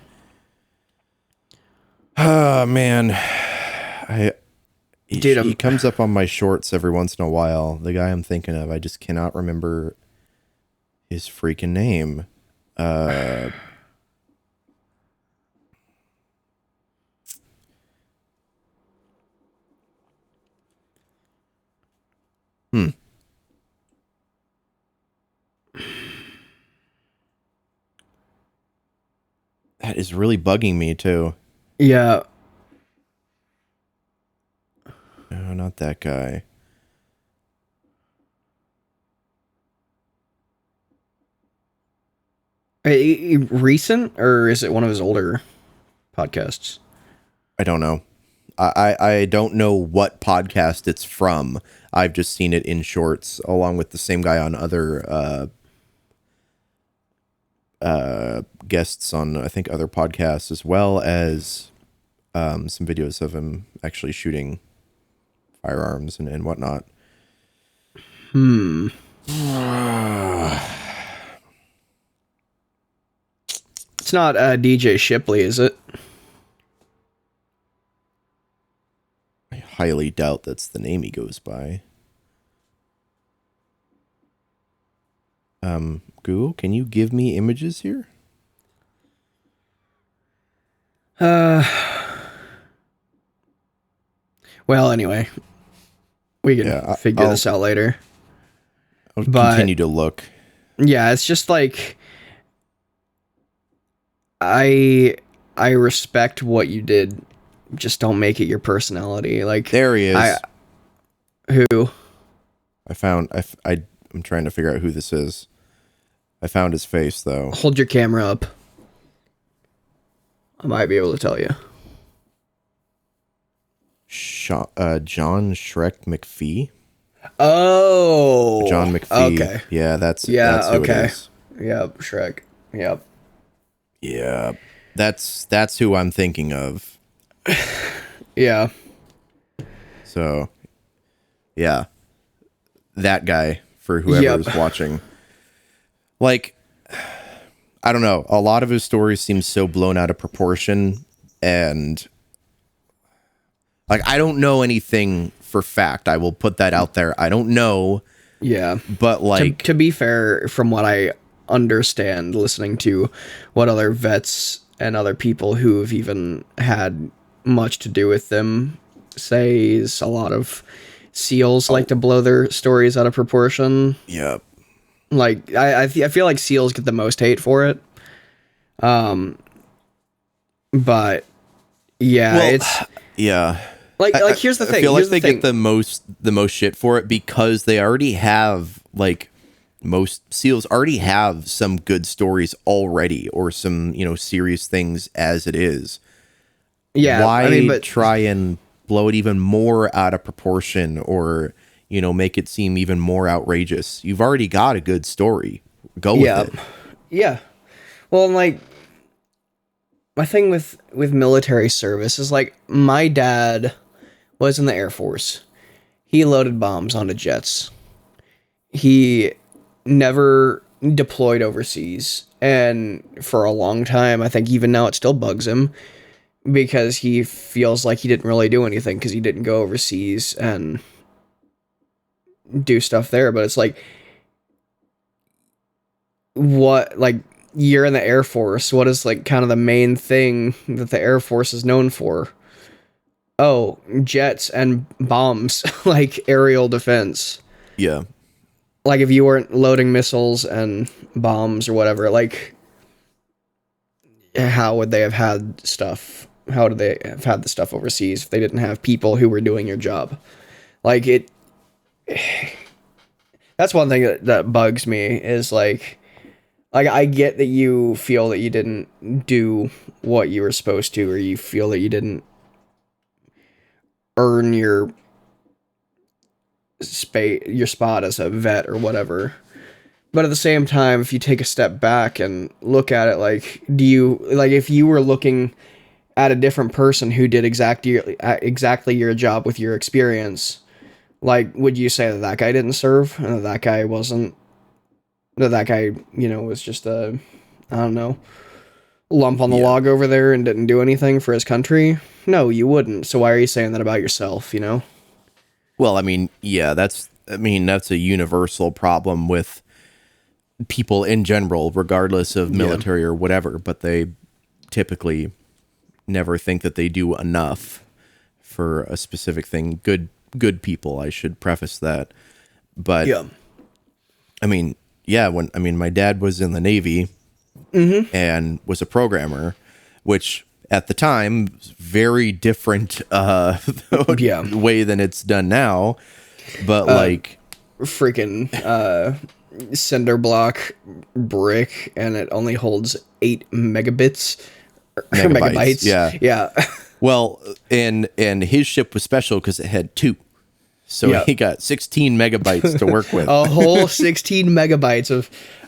Oh man, he comes up on my shorts every once in a while. The guy I'm thinking of, I just cannot remember his freaking name. Uh, hmm. That is really bugging me too. Yeah. No, not that guy. Recent, or is it one of his older podcasts? I don't know. I don't know what podcast it's from. I've just seen it in shorts along with the same guy on other guests on, I think, other podcasts, as well as some videos of him actually shooting firearms and whatnot. It's not DJ Shipley, is it? I highly doubt that's the name he goes by. Google, can you give me images here? Well, anyway, we can figure this out later. I'll continue to look. Yeah, it's just like I respect what you did. Just don't make it your personality. Like, there he is. Who? I'm trying to figure out who this is. I found his face though. Hold your camera up. I might be able to tell you. John Shrek McPhee. Oh, John McPhee. Okay. Yeah, that's who it is. Yep, Shrek. Yep. Yeah, that's who I'm thinking of. Yeah. So, yeah, that guy, for whoever is watching. Like, I don't know. A lot of his stories seem so blown out of proportion, and like, I don't know anything for fact. I will put that out there. I don't know. Yeah. But like, to be fair, from what I understand, listening to what other vets and other people who've even had much to do with them say, is a lot of SEALs like to blow their stories out of proportion. Yeah. Like, I feel like SEALs get the most hate for it. But yeah, well, it's yeah. Like here's the thing. I feel like they get the most shit for it because they already have, like, most SEALs already have some good stories already, or some, serious things as it is. Yeah. Why try and blow it even more out of proportion, or, make it seem even more outrageous? You've already got a good story. Go with it. Yeah. Well, like, my thing with military service is, like, my dad was in the Air Force. He loaded bombs onto jets. He never deployed overseas. And for a long time, I think even now it still bugs him, because he feels like he didn't really do anything because he didn't go overseas and do stuff there. But it's like, what, like, you're in the Air Force. What is, like, kind of the main thing that the Air Force is known for? Oh, jets and bombs, like aerial defense. Yeah. Like, if you weren't loading missiles and bombs or whatever, like, how would they have had stuff? How would they have had the stuff overseas if they didn't have people who were doing your job? Like, that's one thing that bugs me, is like, I get that you feel that you didn't do what you were supposed to, or you feel that you didn't earn your spot as a vet or whatever. But at the same time, if you take a step back and look at it, like, if you were looking at a different person who did exactly your job with your experience, like, would you say that guy didn't serve, and that guy wasn't, that guy, was just a, I don't know, lump on the log over there and didn't do anything for his country? No, you wouldn't. So why are you saying that about yourself, Well, I mean, yeah, that's a universal problem with people in general, regardless of military or whatever, but they typically never think that they do enough for a specific thing. Good people, I should preface that. But I mean, my dad was in the Navy and was a programmer, which at the time was very different way than it's done now. But like freaking cinder block brick, and it only holds 8 megabits. Megabytes. Yeah. Well, and his ship was special because it had 2. So he got 16 megabytes to work with. A whole 16 megabytes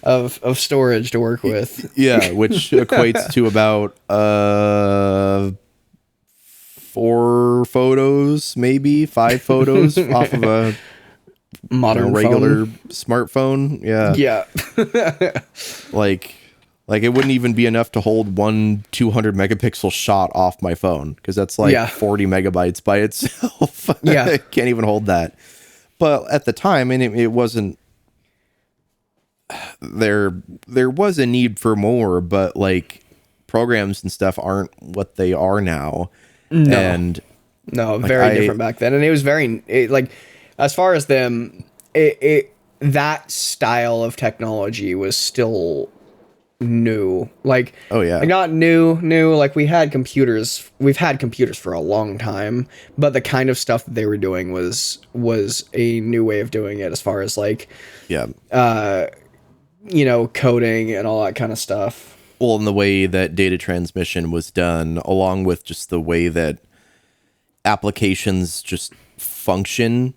of storage to work with. Yeah, which equates to about 4 photos, maybe 5 photos off of a modern regular phone. Smartphone. Yeah. Like it wouldn't even be enough to hold one 200 megapixel shot off my phone, because that's like 40 megabytes by itself. I can't even hold that. But at the time, and it wasn't, there was a need for more, but like programs and stuff aren't what they are now. No, very different back then. And it was like, as far as them, that style of technology was still new. Like, like not new, like we've had computers for a long time, but the kind of stuff that they were doing was a new way of doing it, as far as like coding and all that kind of stuff. Well, and the way that data transmission was done, along with just the way that applications just function.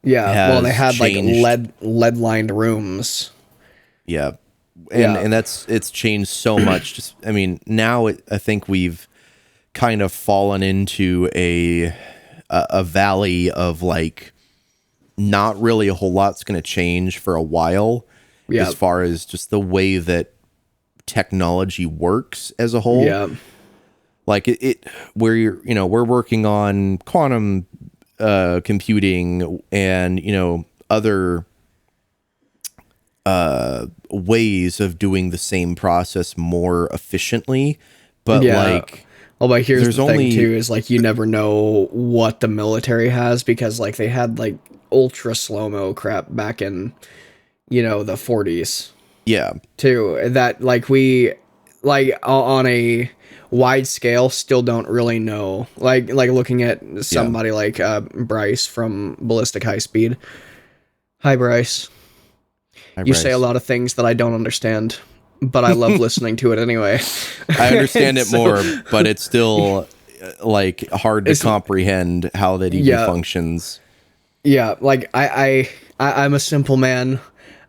Yeah, well, they had changed. Like lead lined rooms. Yeah. And it's changed so much. Just, I mean, now I think we've kind of fallen into a valley of like, not really a whole lot's going to change for a while, as far as just the way that technology works as a whole. Yeah. Like we're working on quantum computing and, other ways of doing the same process more efficiently, but but here's the thing too, is like, you never know what the military has, because like they had like ultra slow-mo crap back in the 40s too, that like we like on a wide scale still don't really know, like looking at somebody like Bryce from Ballistic High Speed. Hi Bryce. You say a lot of things that I don't understand, but I love listening to it anyway. I understand it more, but it's still like hard to comprehend how that even functions. Yeah, like I'm a simple man.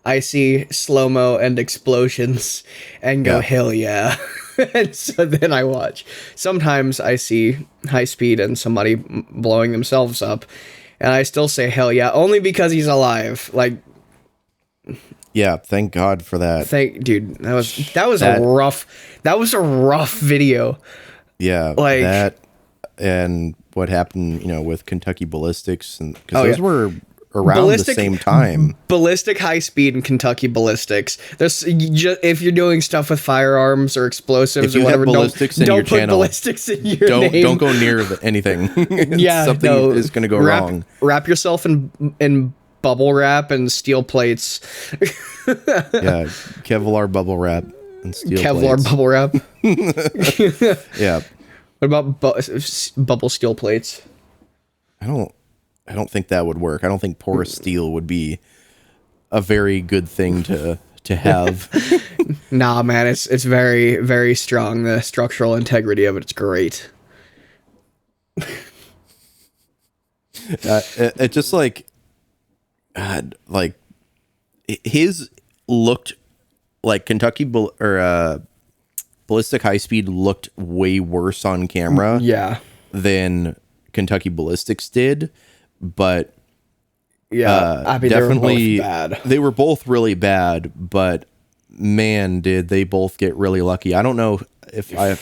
I see slow-mo and explosions and go, hell yeah. And so then I watch. Sometimes I see high speed and somebody blowing themselves up, and I still say hell yeah, only because he's alive. Like, yeah, thank God for that. Dude, that was a rough video. Yeah, like that, and what happened, with Kentucky Ballistics, and because those were around the same time. Ballistic High Speed and Kentucky Ballistics. If you're doing stuff with firearms or explosives or whatever, don't put ballistics in your name. Don't go near anything. Something is going to go wrong. Wrap yourself in bubble wrap and steel plates. Kevlar bubble wrap and steel plates. Bubble wrap. Yeah. What about bubble steel plates? I don't think that would work. I don't think porous steel would be a very good thing to have. Nah, man, it's very, very strong. The structural integrity of it's great. It just like, God, like his looked like Kentucky Ballistic High Speed looked way worse on camera. Than Kentucky Ballistics did. But I mean, definitely they were both bad. They were both really bad, but man, did they both get really lucky. I don't know if I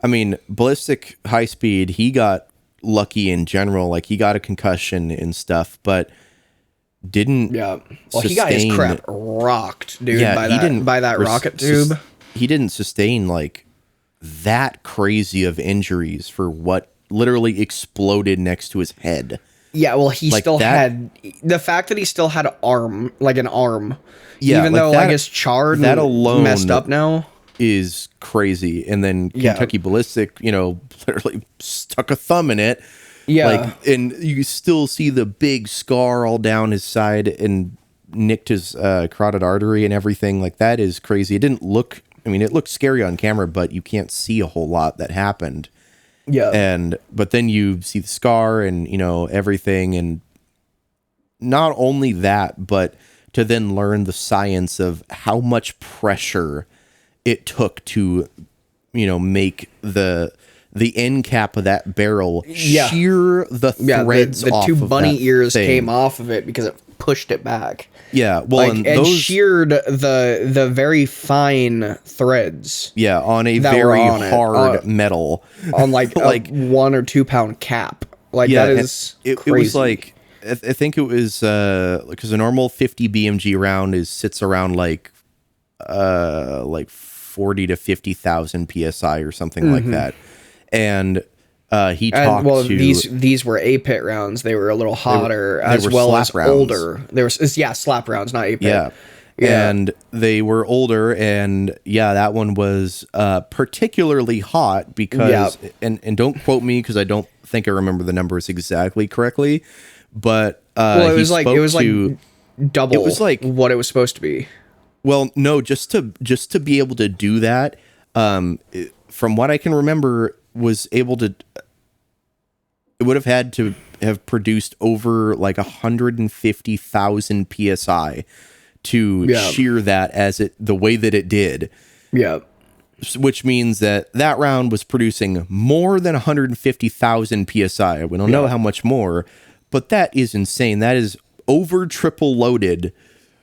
mean, Ballistic High Speed, he got lucky in general, like he got a concussion and stuff, but didn't Yeah. Well, he got his sustain- crap rocked, dude, Yeah, by he didn't by that rocket tube. He didn't sustain like that crazy of injuries for what literally exploded next to his head. Yeah, well, he Like still that- had the fact that he still had an arm, Yeah, even like though that- like it's charred that and alone messed up now. Is crazy. And then Yeah. Kentucky Ballistic, literally stuck a thumb in it. Yeah. Like, and you still see the big scar all down his side and nicked his carotid artery and everything. Like, that is crazy. It didn't look, it looked scary on camera, but you can't see a whole lot that happened. Yeah. But then you see the scar and, everything. And not only that, but to then learn the science of how much pressure it took to, make the end cap of that barrel shear the threads the off two of bunny that ears thing. came off of it because it pushed it back. Yeah, well, Like, and those sheared the very fine threads on a that were very on it, hard metal on like like a 1 or 2 pound cap. Like, yeah, that is it crazy. was like I think it was because a normal 50 BMG round sits around like 40 to 50,000 psi or something like that, and he talked to these were A-pit rounds. They were a little hotter, they as were well slap as rounds. older. There was slap rounds, not A-pit. Yeah. And they were older, and that one was particularly hot because, and don't quote me because I don't think I remember the numbers exactly correctly, but Well, it was like double. It was like what it was supposed to be. Well, no, just to be able to do that, from what I can remember, was able to. It would have had to have produced over like 150,000 psi to shear that the way that it did. Yeah. Which means that round was producing more than 150,000 psi. We don't know how much more, but that is insane. That is over triple loaded.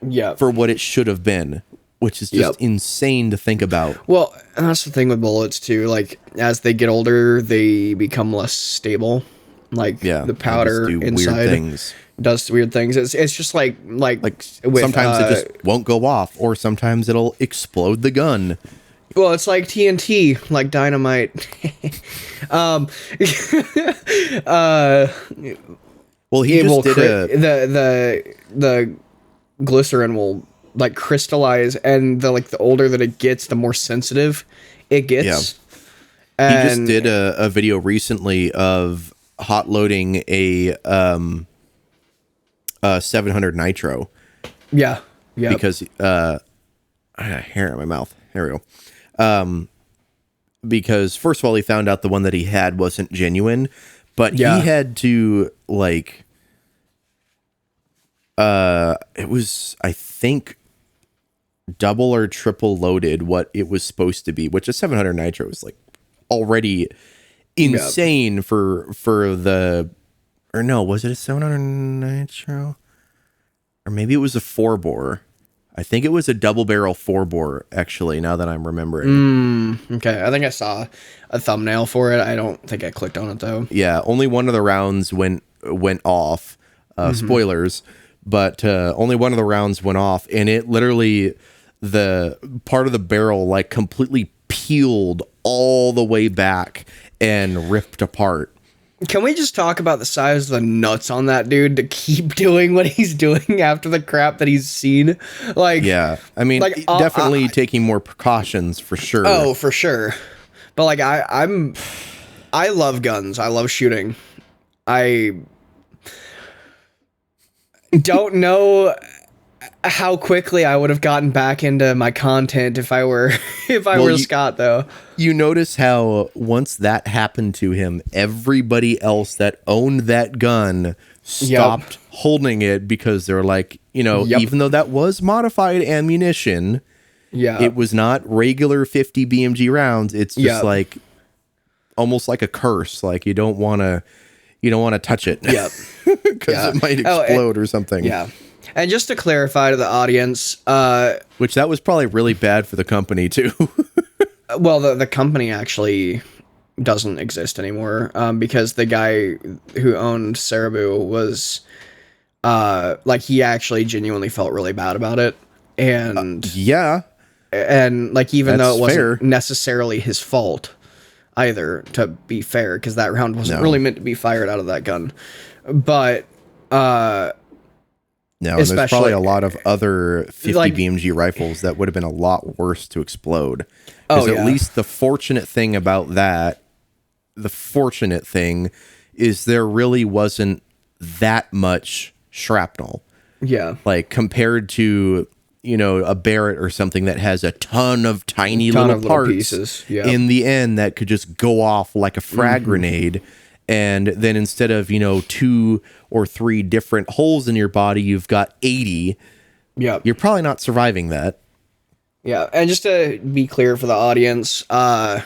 Yeah. For what it should have been, which is just insane to think about. Well, and that's the thing with bullets too. Like, as they get older, they become less stable. Like, the powder inside does weird things. It's just like with, sometimes it just won't go off, or sometimes it'll explode the gun. Well, it's like TNT, like dynamite. Well, he just did the glycerin will like crystallize, and the older that it gets, the more sensitive it gets. Yeah. He just did a video recently of hot loading a 700 nitro. Yeah. Because I got hair in my mouth. There we go. Because first of all, he found out the one that he had wasn't genuine, but he had to it was, I think, double or triple loaded what it was supposed to be, which a 700 nitro is like already insane for the, or no, was it a 700 nitro? Or maybe it was a 4-bore. I think it was a double barrel 4-bore, actually, now that I'm remembering. Okay, I think I saw a thumbnail for it. I don't think I clicked on it, though. Yeah, only one of the rounds went off. Spoilers. But only one of the rounds went off, and it literally, the part of the barrel like completely peeled all the way back and ripped apart. Can we just talk about the size of the nuts on that dude to keep doing what he's doing after the crap that he's seen? Like, yeah, I mean, like, definitely taking more precautions for sure. Oh, for sure. But like, I love guns. I love shooting. I don't know how quickly I would have gotten back into my content if I were Scott, though. You notice how once that happened to him, everybody else that owned that gun stopped holding it because they're like, even though that was modified ammunition, it was not regular 50 BMG rounds. It's just like almost like a curse. Like you don't want to touch it. Yeah. Because it might explode or something. Yeah. And just to clarify to the audience, which that was probably really bad for the company too. Well, the company actually doesn't exist anymore, because the guy who owned Cerebu was like he actually genuinely felt really bad about it, and like even though it wasn't necessarily his fault either, to be fair, because that round wasn't really meant to be fired out of that gun, but no, and there's probably a lot of other 50 BMG rifles that would have been a lot worse to explode. Because at least the fortunate thing about that, is there really wasn't that much shrapnel. Yeah. Like compared to, you know, a Barrett or something that has a ton of tiny little parts pieces. Yeah. In the end that could just go off like a frag grenade. And then instead of, you know, 2 or 3 different holes in your body, you've got 80. Yeah. You're probably not surviving that. Yeah. And just to be clear for the audience, and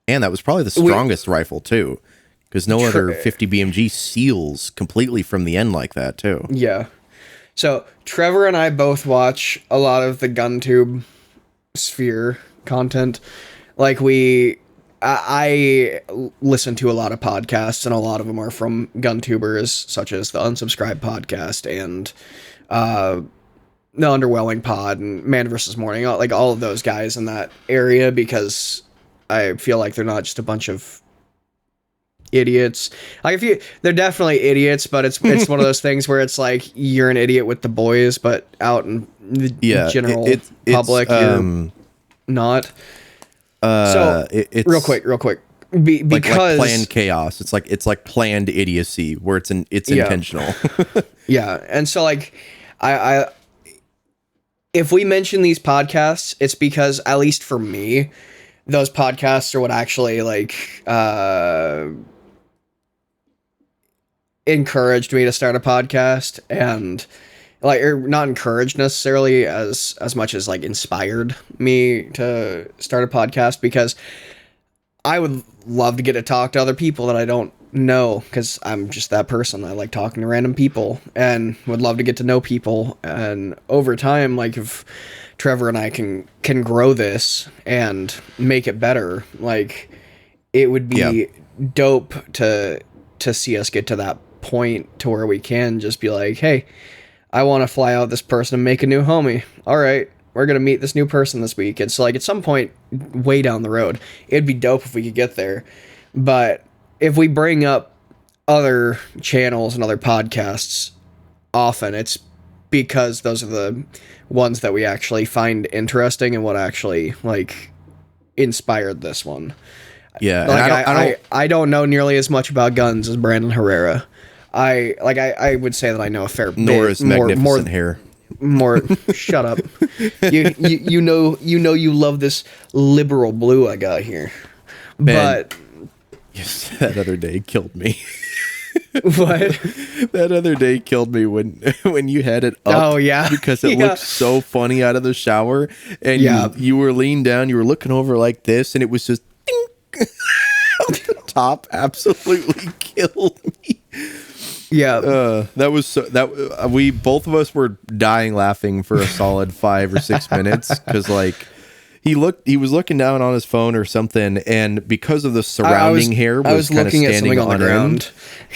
that was probably the strongest rifle too, because no other 50 BMG seals completely from the end like that too. Yeah. So Trevor and I both watch a lot of the GunTube sphere content. Like I listen to a lot of podcasts, and a lot of them are from GunTubers, such as the Unsubscribed podcast and the Underwhelming Pod and Man vs. Morning, like all of those guys in that area, because I feel like they're not just a bunch of idiots. Like they're definitely idiots, but it's one of those things where it's like you're an idiot with the boys, but out in the general public, you're not. So it's real quick, because like planned chaos. It's like planned idiocy where it's intentional. Yeah, and so like I if we mention these podcasts, it's because, at least for me, those podcasts are what actually like encouraged me to start a podcast, and like, or not encouraged necessarily as much as like inspired me to start a podcast, because I would love to get to talk to other people that I don't know, because I'm just that person. I like talking to random people and would love to get to know people. And over time, like if Trevor and I can grow this and make it better, like it would be dope to see us get to that point to where we can just be like, hey, I want to fly out this person and make a new homie. All right, we're going to meet this new person this week. And so like at some point way down the road, it'd be dope if we could get there. But if we bring up other channels and other podcasts often, it's because those are the ones that we actually find interesting and what actually like inspired this one. Yeah. Like I don't know nearly as much about guns as Brandon Herrera. I would say that I know a fair nor bit is magnificent hair. More shut up. You know you love this liberal blue I got here. Man, but yes, that other day killed me. What? That other day killed me when you had it up. Oh yeah. Because it looked so funny out of the shower, and you were leaned down, you were looking over like this, and it was just ding. The top absolutely killed me. Yeah. That was so that we both of us were dying laughing for a solid 5 or 6 minutes, because like he was looking down on his phone or something, and because of the surrounding hair was kind of standing on the ground,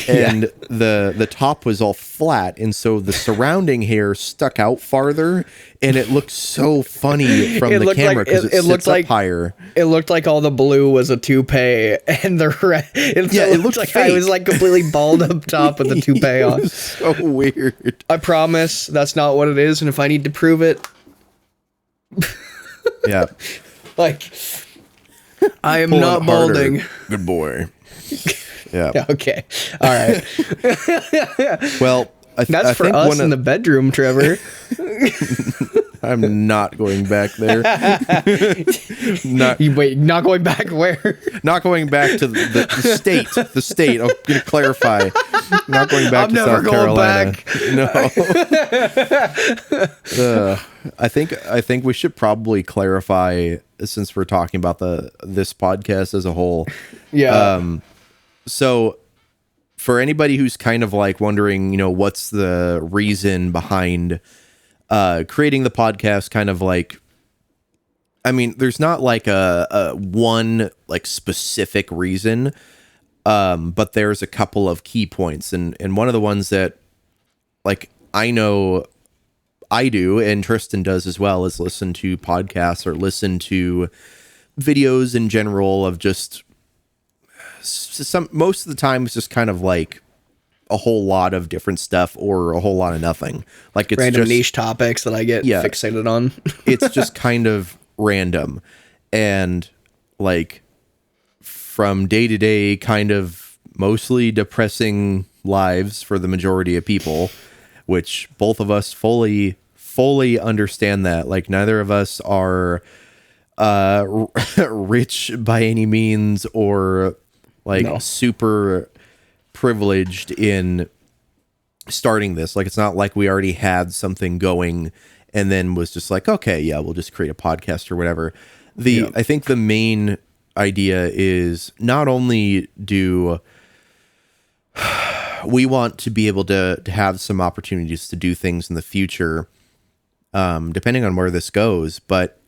and the top was all flat, and so the surrounding hair stuck out farther, and it looked so funny from the camera because it looked like higher. It looked like all the blue was a toupee, and the red. It looked like fake. I was like completely bald up top with the toupee on. It was so weird. I promise that's not what it is, and if I need to prove it. Yeah. Like, I am not balding. Good boy. Yeah. Okay. All right. Well, that's for us in the bedroom, Trevor. I'm not going back there. Not going back where? Not going back to the state. The state. I'm going to clarify. Not going back to South Carolina. No. I think we should probably clarify, since we're talking about this podcast as a whole. Yeah. So for anybody who's kind of like wondering, you know, what's the reason behind creating the podcast, kind of like, I mean, there's not like a one like specific reason. But there's a couple of key points, and one of the ones that, like, I know I do, and Tristan does as well, is listen to podcasts or listen to videos in general of just most of the time it's just kind of like a whole lot of different stuff or a whole lot of nothing. Like, it's random just niche topics that I get fixated on. It's just kind of random, and like from day to day, kind of mostly depressing lives for the majority of people, which both of us fully understand that. Like, neither of us are rich by any means, or like super privileged in starting this. Like, it's not like we already had something going and then was just like, okay, yeah, we'll just create a podcast or whatever. I think the main idea is not only do we want to be able to have some opportunities to do things in the future, depending on where this goes, but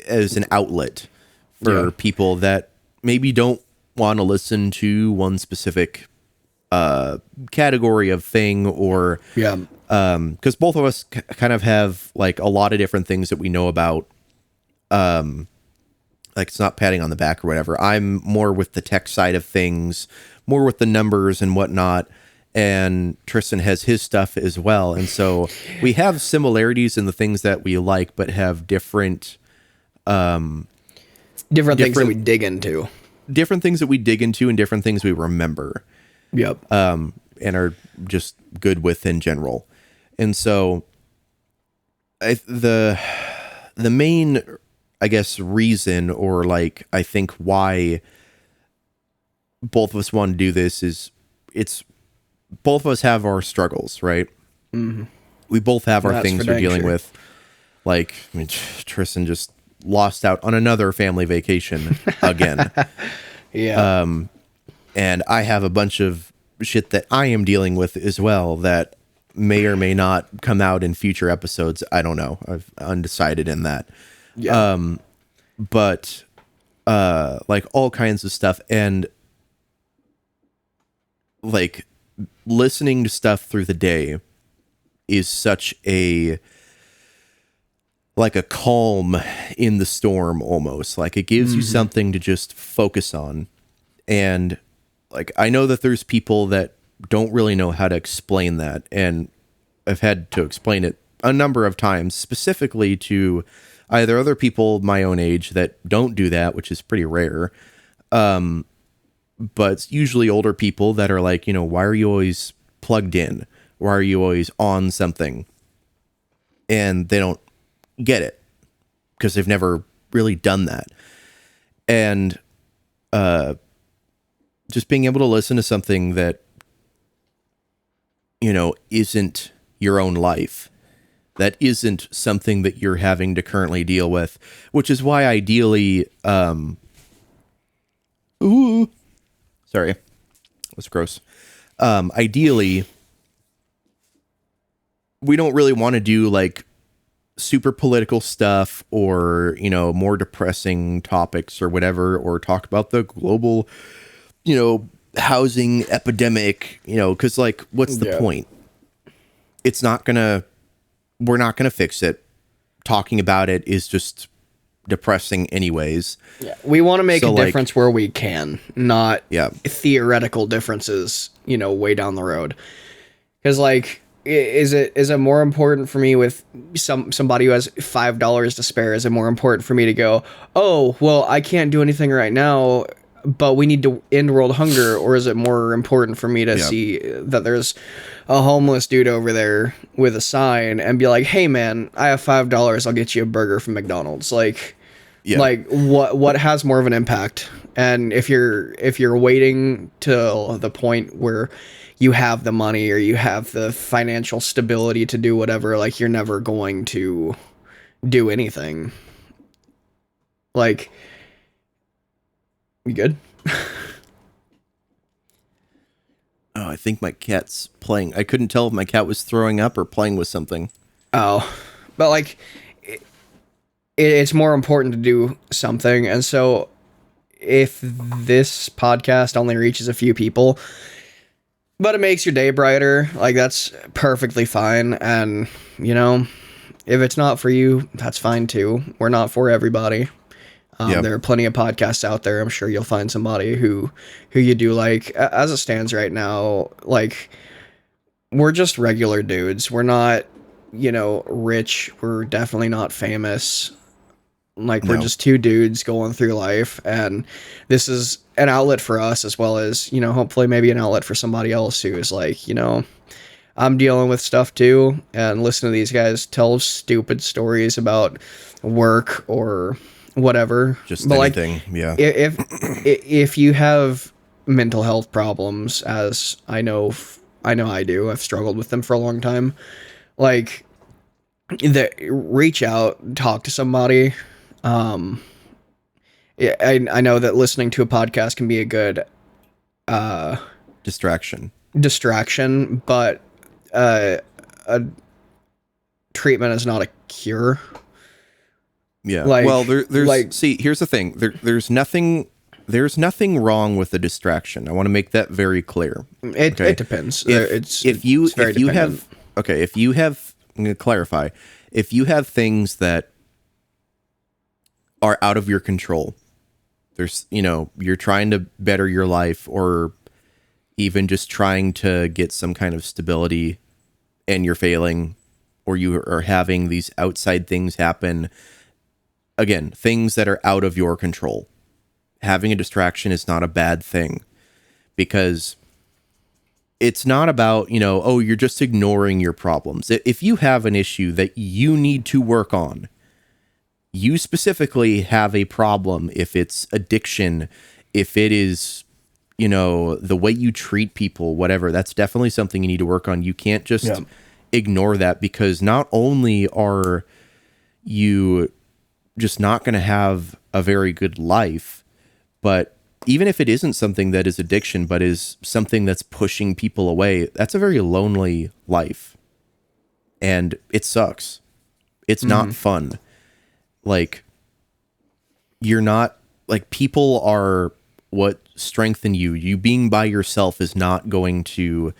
as an outlet for people that maybe don't want to listen to one specific category of thing, or because both of us kind of have like a lot of different things that we know about. Like, it's not patting on the back or whatever. I'm more with the tech side of things, more with the numbers and whatnot, and Tristan has his stuff as well. And so we have similarities in the things that we like, but have different things that we dig into. Different things that we dig into and different things we remember. Yep. And are just good with in general. And so the main, I guess, reason, or like, I think why both of us want to do this is both of us have our struggles, right? Mm-hmm. We both have our things we're dealing with. Like, I mean, Tristan just lost out on another family vacation again. And I have a bunch of shit that I am dealing with as well that may or may not come out in future episodes. I don't know. I'm undecided in that. But like, all kinds of stuff, and like, listening to stuff through the day is such a calm in the storm almost. Like, it gives you something to just focus on. And like, I know that there's people that don't really know how to explain that, and I've had to explain it a number of times, specifically to either other people my own age that don't do that, which is pretty rare. But it's usually older people that are like, why are you always plugged in? Why are you always on something? And they don't get it because they've never really done that. And just being able to listen to something that, isn't your own life, that isn't something that you're having to currently deal with, which is why ideally, sorry, that's gross. Ideally, we don't really want to do like super political stuff, or, more depressing topics or whatever, or talk about the global, housing epidemic, because like, what's the point? We're not gonna fix it. Talking about it is just depressing anyways. Yeah, we want to make a difference where we can, not theoretical differences, way down the road. Because like, is it more important for me with somebody who has $5 to spare? Is it more important for me to go, oh, well, I can't do anything right now, but we need to end world hunger? Or is it more important for me to see that there's a homeless dude over there with a sign and be like, hey man, I have $5, I'll get you a burger from McDonald's? Like, like what has more of an impact? And if you're waiting till the point where you have the money or you have the financial stability to do whatever, like, you're never going to do anything. Like, you good? Oh, I think my cat's playing. I couldn't tell if my cat was throwing up or playing with something. Oh, but like, it's more important to do something. And so if this podcast only reaches a few people, but it makes your day brighter, like, that's perfectly fine. And, you know, if it's not for you, that's fine too. We're not for everybody. Yep. There are plenty of podcasts out there. I'm sure you'll find somebody who you do like. As it stands right now, like, we're just regular dudes. We're not, you know, rich. We're definitely not famous. Like, we're No. just two dudes going through life, and this is an outlet for us, as well as, you know, hopefully maybe an outlet for somebody else who is like, you know, I'm dealing with stuff too, and listen to these guys tell stupid stories about work or whatever. Just but anything. like, Yeah. if you have mental health problems, as I know I do, I've struggled with them for a long time. Like, reach out, talk to somebody. Yeah, I know that listening to a podcast can be a good Distraction. distraction, but a treatment is not a cure. Yeah. Like- well, there's like- see, here's the thing. There's nothing wrong with a distraction. I want to make that very clear. It depends. If you dependent. I'm going to clarify. If you have things that are out of your control, there's, you know, you're trying to better your life, or even just trying to get some kind of stability, and you're failing, or you are having these outside things happen. Again, things that are out of your control. Having a distraction is not a bad thing, because it's not about, you know, oh, you're just ignoring your problems. If you have an issue that you need to work on, you specifically have a problem. If it's addiction, if it is, you know, the way you treat people, whatever, that's definitely something you need to work on. You can't just ignore that, because not only are you just not going to have a very good life, but even if it isn't something that is addiction, but is something that's pushing people away, that's a very lonely life. And it sucks. It's not fun. Like, you're not, like, people are what strengthen you. You being by yourself is not going to,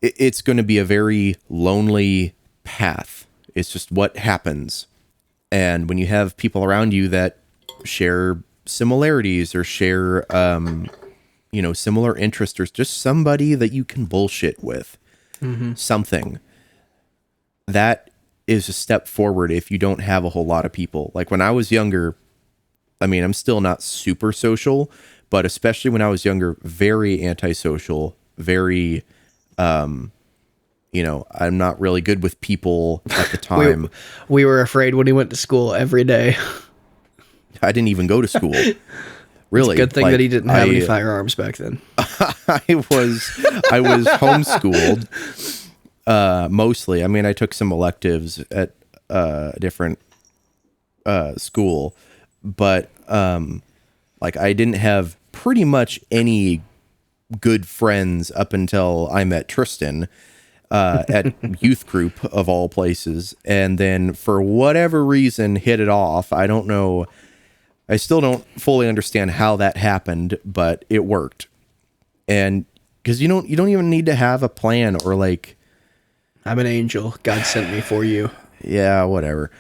it's going to be a very lonely path. It's just what happens. And when you have people around you that share similarities, or share, you know, similar interests, or just somebody that you can bullshit with, something that is a step forward. If you don't have a whole lot of people, like when I was younger, I mean, I'm still not super social, but especially when I was younger, very antisocial, very, you know, I'm not really good with people at the time. we were afraid when he went to school every day. I didn't even go to school. Really, It's a good thing that he didn't have any firearms back then. I was homeschooled, mostly. I mean, I took some electives at a different school, but like, I didn't have pretty much any good friends up until I met Tristan at youth group of all places, and then for whatever reason hit it off. I don't know. I still don't fully understand how that happened, but it worked. And because you don't even need to have a plan, or like, I'm an angel. God sent me for you. yeah, whatever.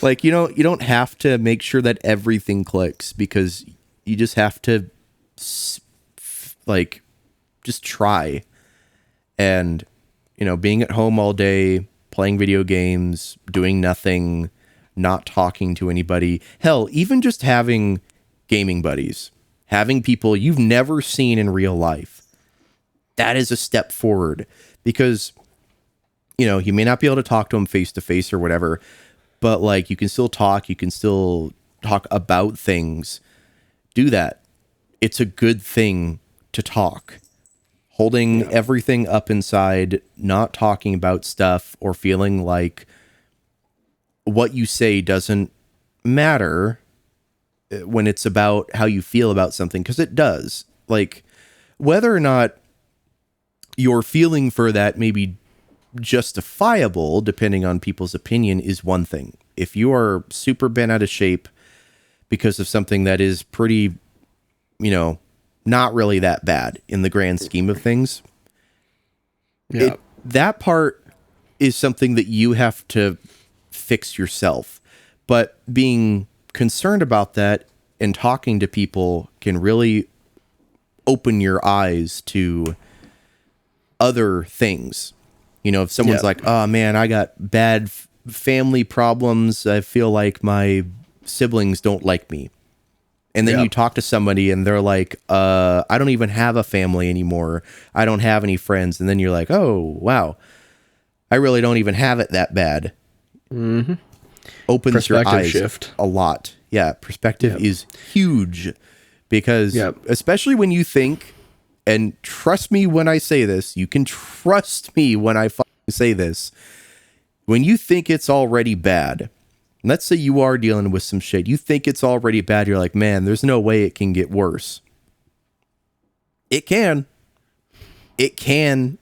Like, you don't have to make sure that everything clicks, because you just have to like, just try. And, you know, being at home all day, playing video games, doing nothing, not talking to anybody. Hell, even just having gaming buddies, having people you've never seen in real life. That is a step forward, because, you know, you may not be able to talk to them face to face or whatever, but like, you can still talk about things. Do that. It's a good thing to talk. Holding everything up inside, not talking about stuff, or feeling like what you say doesn't matter when it's about how you feel about something, because it does. Like, whether or not your feeling for that may be justifiable, depending on people's opinion, is one thing. If you are super bent out of shape, because of something that is pretty, not really that bad in the grand scheme of things. Yeah. That part is something that you have to fix yourself. But being concerned about that and talking to people can really open your eyes to other things. If someone's like, oh man, I got bad family problems, I feel like my siblings don't like me. And then you talk to somebody and they're like, I don't even have a family anymore. I don't have any friends. And then you're like, oh, wow, I really don't even have it that bad. Mm-hmm. Opens your eyes shift a lot. Yeah, perspective is huge because especially when you think, and trust me when I say this, you can trust me when I say this, when you think it's already bad, let's say you are dealing with some shit, you think it's already bad, you're like, man, there's no way it can get worse. It can, and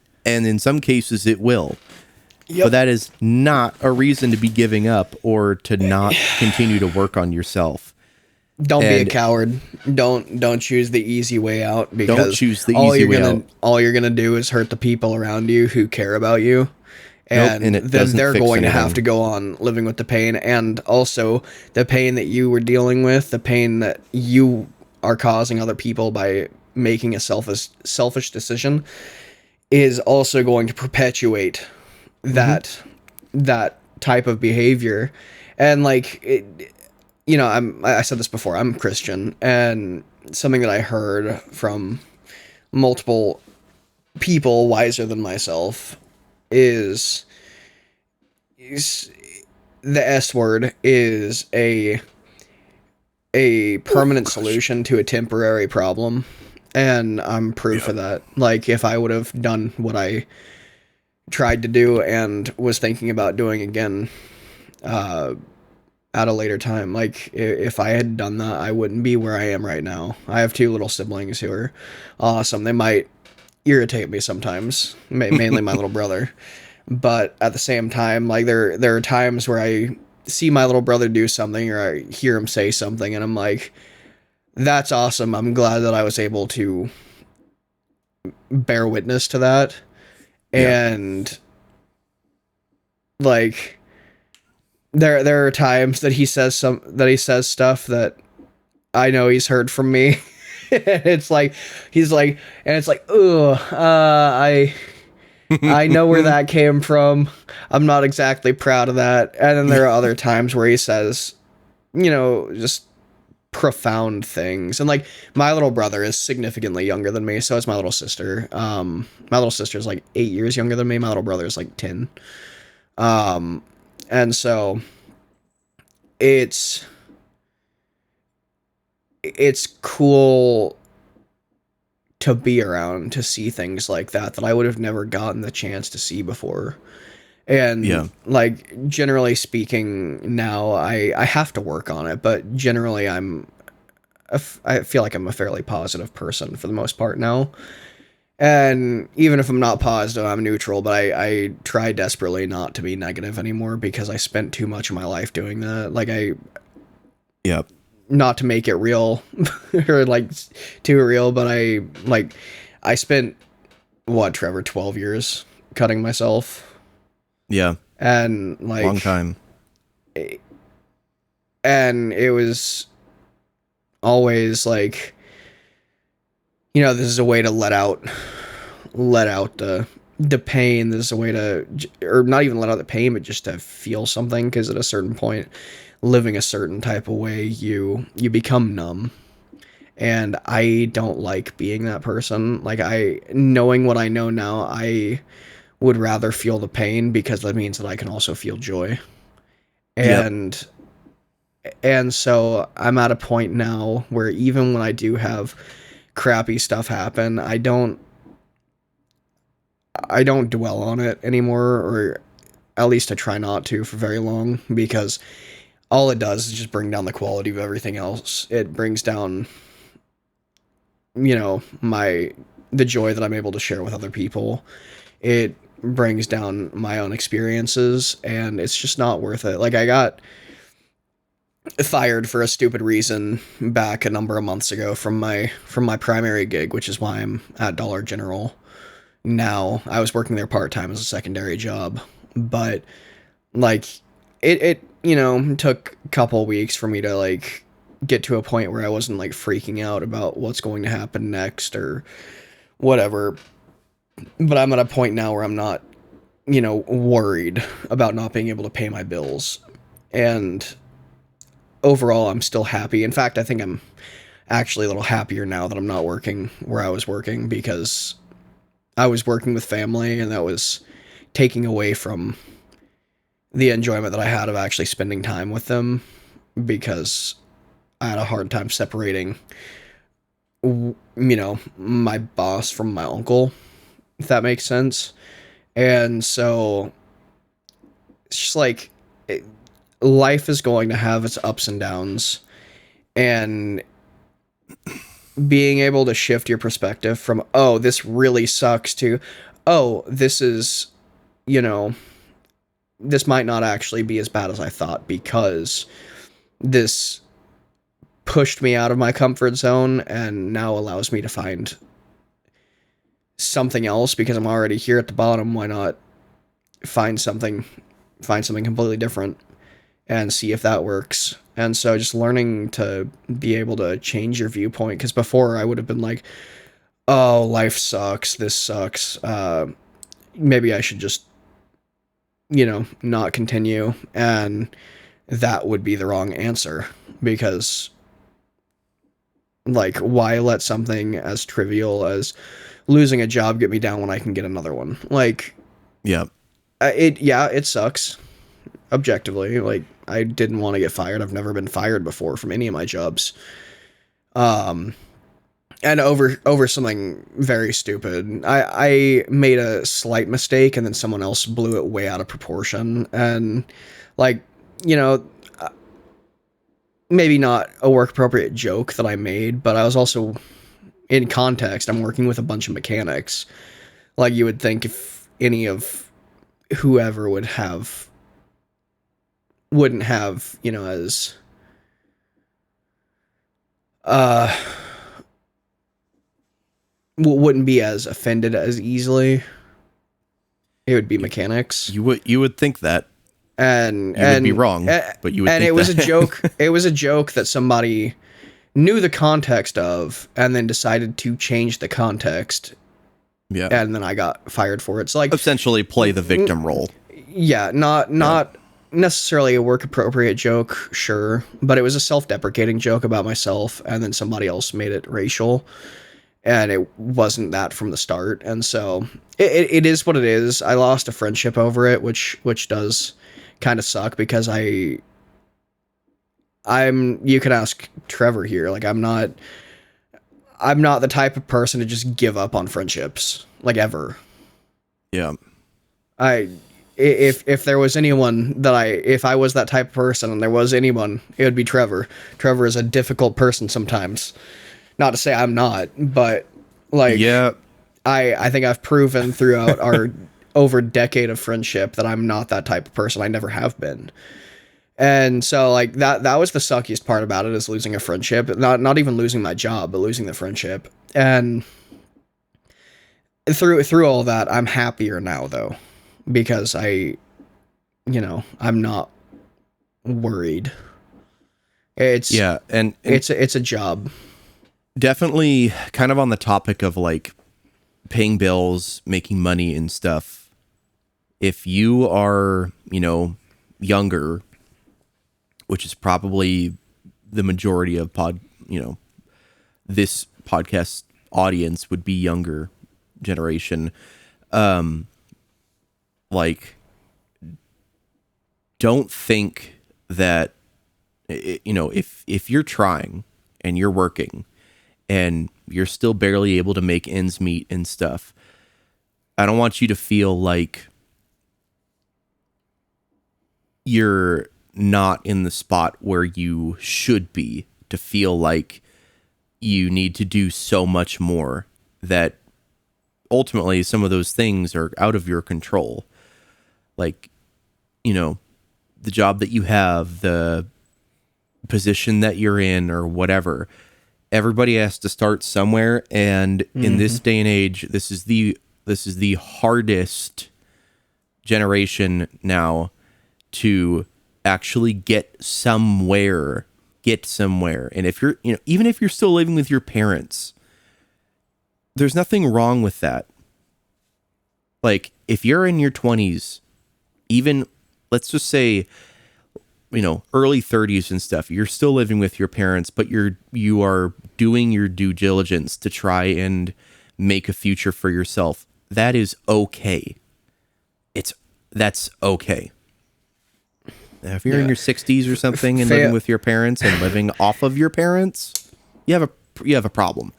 in some cases it will. But that is not a reason to be giving up or to not continue to work on yourself. Don't be a coward. Don't choose the easy way out, because don't choose the easy way out. All you're gonna do is hurt the people around you who care about you, and then they're going to have to go on living with the pain, and also the pain that you were dealing with, the pain that you are causing other people by making a selfish decision, is also going to perpetuate that type of behavior. And like I said this before, I'm Christian, and something that I heard from multiple people wiser than myself is the S word is a permanent solution to a temporary problem. And I'm proof of that. Like, if I would have done what I tried to do and was thinking about doing again at a later time, like if I had done that, I wouldn't be where I am right now. I have 2 little siblings who are awesome. They might irritate me sometimes, mainly my little brother, but at the same time, like there are times where I see my little brother do something or I hear him say something and I'm like, that's awesome. I'm glad that I was able to bear witness to that. And like there are times that he says stuff that I know he's heard from me. It's like he's like, and it's like, I know where that came from. I'm not exactly proud of that. And then there are other times where he says, just profound things. And like, my little brother is significantly younger than me, so is my little sister. My little sister is like 8 years younger than me. My little brother is like 10. And so it's cool to be around, to see things like that I would have never gotten the chance to see before. And like, generally speaking, now I have to work on it, but generally I feel like I'm a fairly positive person for the most part now. And even if I'm not positive, I'm neutral, but I try desperately not to be negative anymore because I spent too much of my life doing that. Like not to make it real or like too real, but I spent Trevor, 12 years cutting myself. Yeah. And like, long time. And it was always like, this is a way to let out the pain. This is a way to, or not even let out the pain, but just to feel something. Because at a certain point, living a certain type of way, you become numb. And I don't like being that person. Like, knowing what I know now, I would rather feel the pain because that means that I can also feel joy. And so I'm at a point now where even when I do have crappy stuff happen, I don't dwell on it anymore, or at least I try not to for very long, because all it does is just bring down the quality of everything else. It brings down, the joy that I'm able to share with other people. It brings down my own experiences, and it's just not worth it. Like, I got fired for a stupid reason back a number of months ago from my primary gig, which is why I'm at Dollar General now. I was working there part-time as a secondary job, but like it took a couple weeks for me to like get to a point where I wasn't like freaking out about what's going to happen next or whatever. But I'm at a point now where I'm not, worried about not being able to pay my bills. And overall, I'm still happy. In fact, I think I'm actually a little happier now that I'm not working where I was working, because I was working with family and that was taking away from the enjoyment that I had of actually spending time with them, because I had a hard time separating, my boss from my uncle, if that makes sense. And so it's just like life is going to have its ups and downs, and being able to shift your perspective from, oh, this really sucks, to, oh, this is, this might not actually be as bad as I thought, because this pushed me out of my comfort zone and now allows me to find something else, because I'm already here at the bottom. Why not find something completely different and see if that works? And so just learning to be able to change your viewpoint, because before I would have been like, oh, life sucks, this sucks, maybe I should just, not continue. And that would be the wrong answer, because like, why let something as trivial as losing a job get me down when I can get another one? Like, Yeah. It sucks objectively. Like, I didn't want to get fired. I've never been fired before from any of my jobs. And over something very stupid. I made a slight mistake and then someone else blew it way out of proportion. And like, maybe not a work appropriate joke that I made, but I was also, in context, I'm working with a bunch of mechanics. Like, you would think if any of whoever wouldn't have, as wouldn't be as offended as easily. It would be mechanics. You would think that. And you would be wrong, but you would and think it was that. a joke. It was a joke that somebody knew the context of and then decided to change the context. Yeah. And then I got fired for it. So like, essentially play the victim role. Yeah, not necessarily a work appropriate joke, sure, but it was a self-deprecating joke about myself, and then somebody else made it racial, and it wasn't that from the start. And so it is what it is. I lost a friendship over it, which does kind of suck, because you can ask Trevor here, like, I'm not the type of person to just give up on friendships, like, ever. Yeah. If there was anyone if I was that type of person and there was anyone, it would be Trevor. Trevor is a difficult person sometimes. Not to say I'm not, but like, yeah, I think I've proven throughout our over decade of friendship that I'm not that type of person. I never have been. And so like that was the suckiest part about it, is losing a friendship. Not even losing my job, but losing the friendship. And through all that, I'm happier now though, because I'm not worried. It's a job. Definitely kind of on the topic of like paying bills, making money and stuff. If you are, younger, which is probably the majority of this podcast audience would be younger generation. Like, don't think that, if you're trying and you're working and you're still barely able to make ends meet and stuff, I don't want you to feel like you're not in the spot where you should be, to feel like you need to do so much more, that ultimately some of those things are out of your control. Like, the job that you have, the position that you're in or whatever. Everybody has to start somewhere, and in this day and age, this is the hardest generation now to actually get somewhere. And if you're, even if you're still living with your parents, there's nothing wrong with that. Like, if you're in your 20s, even, let's just say, early 30s and stuff, you're still living with your parents, but you are doing your due diligence to try and make a future for yourself. That is okay. That's okay. Now, if you're in your 60s or something and living with your parents and living off of your parents, you have a problem.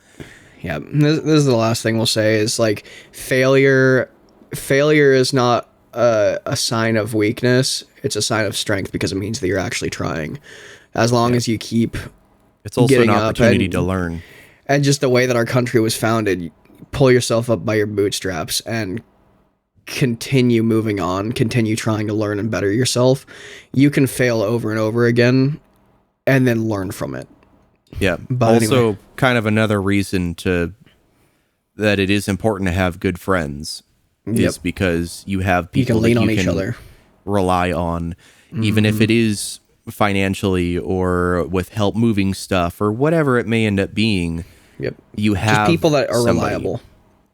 Yeah, this is the last thing we'll say is, like, failure is not a sign of weakness. It's a sign of strength, because it means that you're actually trying. As long as you keep It's also an opportunity to learn. And just the way that our country was founded, you pull yourself up by your bootstraps and continue moving on, continue trying to learn and better yourself. You can fail over and over again and then learn from it. Yeah. But also, anyway. kind of another reason that it is important to have good friends is because you have people you can lean on each other, rely on, even if it is financially or with help moving stuff or whatever it may end up being. Yep. You have just people that are somebody. Reliable.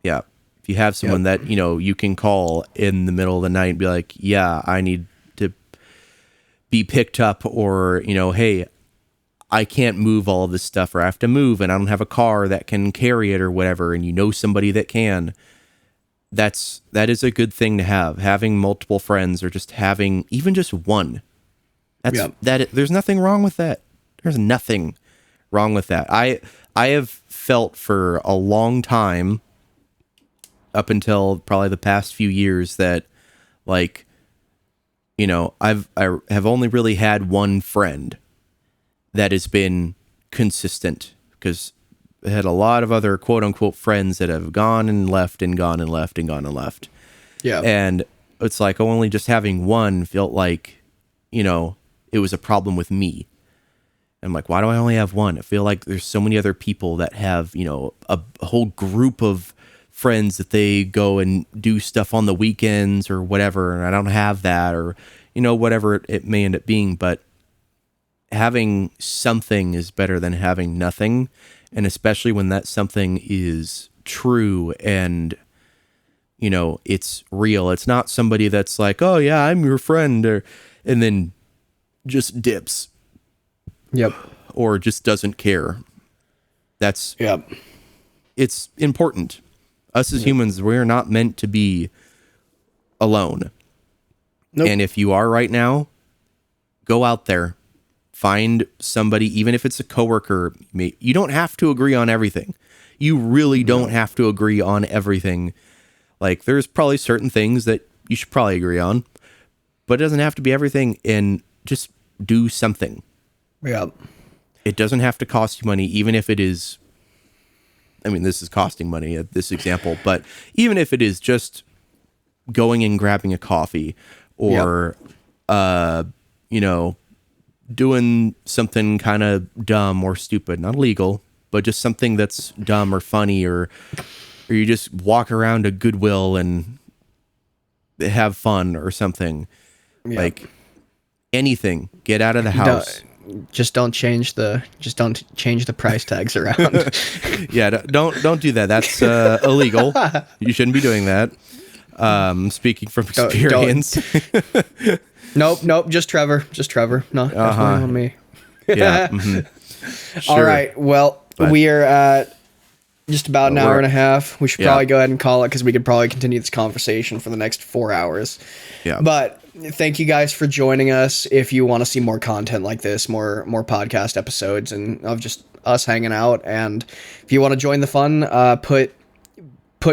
Yeah. If you have someone that, you can call in the middle of the night and be like, yeah, I need to be picked up, or, hey, I can't move all of this stuff, or I have to move and I don't have a car that can carry it or whatever. And somebody that can. That is a good thing to have. Having multiple friends, or just having even just one. There's nothing wrong with that. There's nothing wrong with that. I have felt for a long time, up until probably the past few years, that, like, I have only really had one friend that has been consistent, because I had a lot of other quote unquote friends that have gone and left and gone and left and gone and left. Yeah. And it's like, only just having one felt like, it was a problem with me. I'm like, why do I only have one? I feel like there's so many other people that have, a whole group of friends that they go and do stuff on the weekends or whatever, and I don't have that, or, whatever it may end up being. But having something is better than having nothing. And especially when that something is true and, it's real. It's not somebody that's like, oh yeah, I'm your friend, and then just dips. Yep. Or just doesn't care. It's important. Us as humans, we're not meant to be alone. Nope. And if you are right now, go out there. Find somebody, even if it's a coworker. You don't have to agree on everything. You really don't have to agree on everything. Like, there's probably certain things that you should probably agree on, but it doesn't have to be everything. And just do something. Yeah. It doesn't have to cost you money, even if it is. I mean, this is costing money at this example, but even if it is just going and grabbing a coffee, or, doing something kind of dumb or stupid, not illegal, but just something that's dumb or funny, or you just walk around a Goodwill and have fun or something. Like, anything, get out of the house. Just don't change the price tags around. Yeah, don't do that. That's illegal. You shouldn't be doing that. Speaking from experience. Nope. Just Trevor. No, definitely on me. Yeah. Mm-hmm. Sure. All right. Well, we are at just about an hour and a half. We should probably go ahead and call it, because we could probably continue this conversation for the next 4 hours. Yeah. But thank you guys for joining us. If you want to see more content like this, more podcast episodes, and of just us hanging out, and if you want to join the fun, put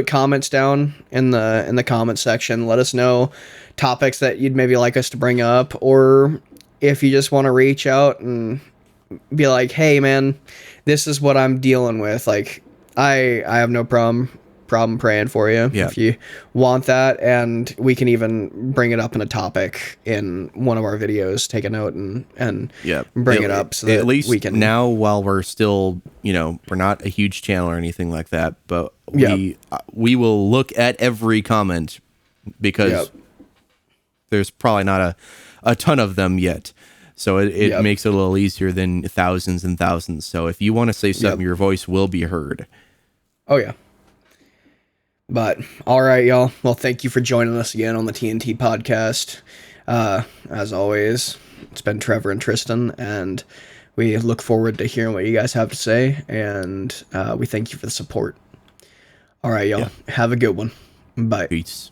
comments down in the comment section. Let us know topics that you'd maybe like us to bring up, or if you just want to reach out and be like, hey man, this is what I'm dealing with. Like, I have no problem problem praying for you Yeah. if you want that, and we can even bring it up in a topic in one of our videos. Take a note and Yeah, bring it up so that at least we can now, while we're still, we're not a huge channel or anything like that, but we will look at every comment because there's probably not a ton of them yet. So it makes it a little easier than thousands and thousands. So if you want to say something, your voice will be heard. Oh, yeah. But, all right, y'all. Well, thank you for joining us again on the TnT Podcast. As always, it's been Trevor and Tristan, and we look forward to hearing what you guys have to say, and we thank you for the support. All right, y'all. Have a good one. Bye. Peace.